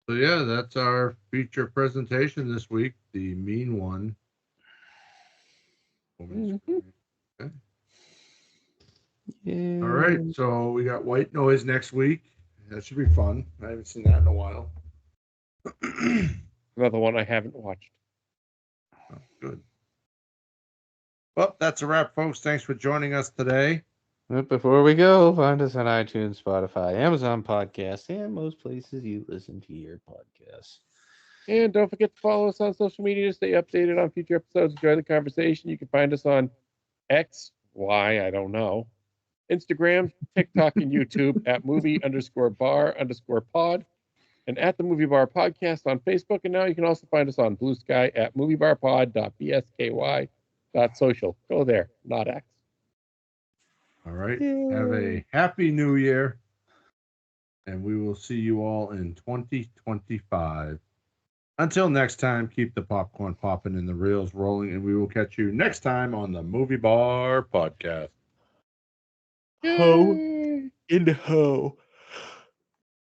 So yeah, that's our feature presentation this week. The mean one. Mhm. Okay. Yeah. All right, so we got White Noise next week. That should be fun. I haven't seen that in a while. Another one I haven't watched. Oh, good. Well, that's a wrap, folks. Thanks for joining us today. But before we go, find us on iTunes, Spotify, Amazon Podcasts, and most places you listen to your podcasts. And don't forget to follow us on social media to stay updated on future episodes. Enjoy the conversation. You can find us on X, Why? I don't know. Instagram, TikTok, and YouTube at movie_bar_pod and at the Movie Bar Podcast on Facebook. And now you can also find us on Blue Sky at moviebarpod.bsky.social. Go there, not X. All right. Have a happy new year. And we will see you all in 2025. Until next time, keep the popcorn popping and the reels rolling, and we will catch you next time on the Movie Bar Podcast. Ho in ho.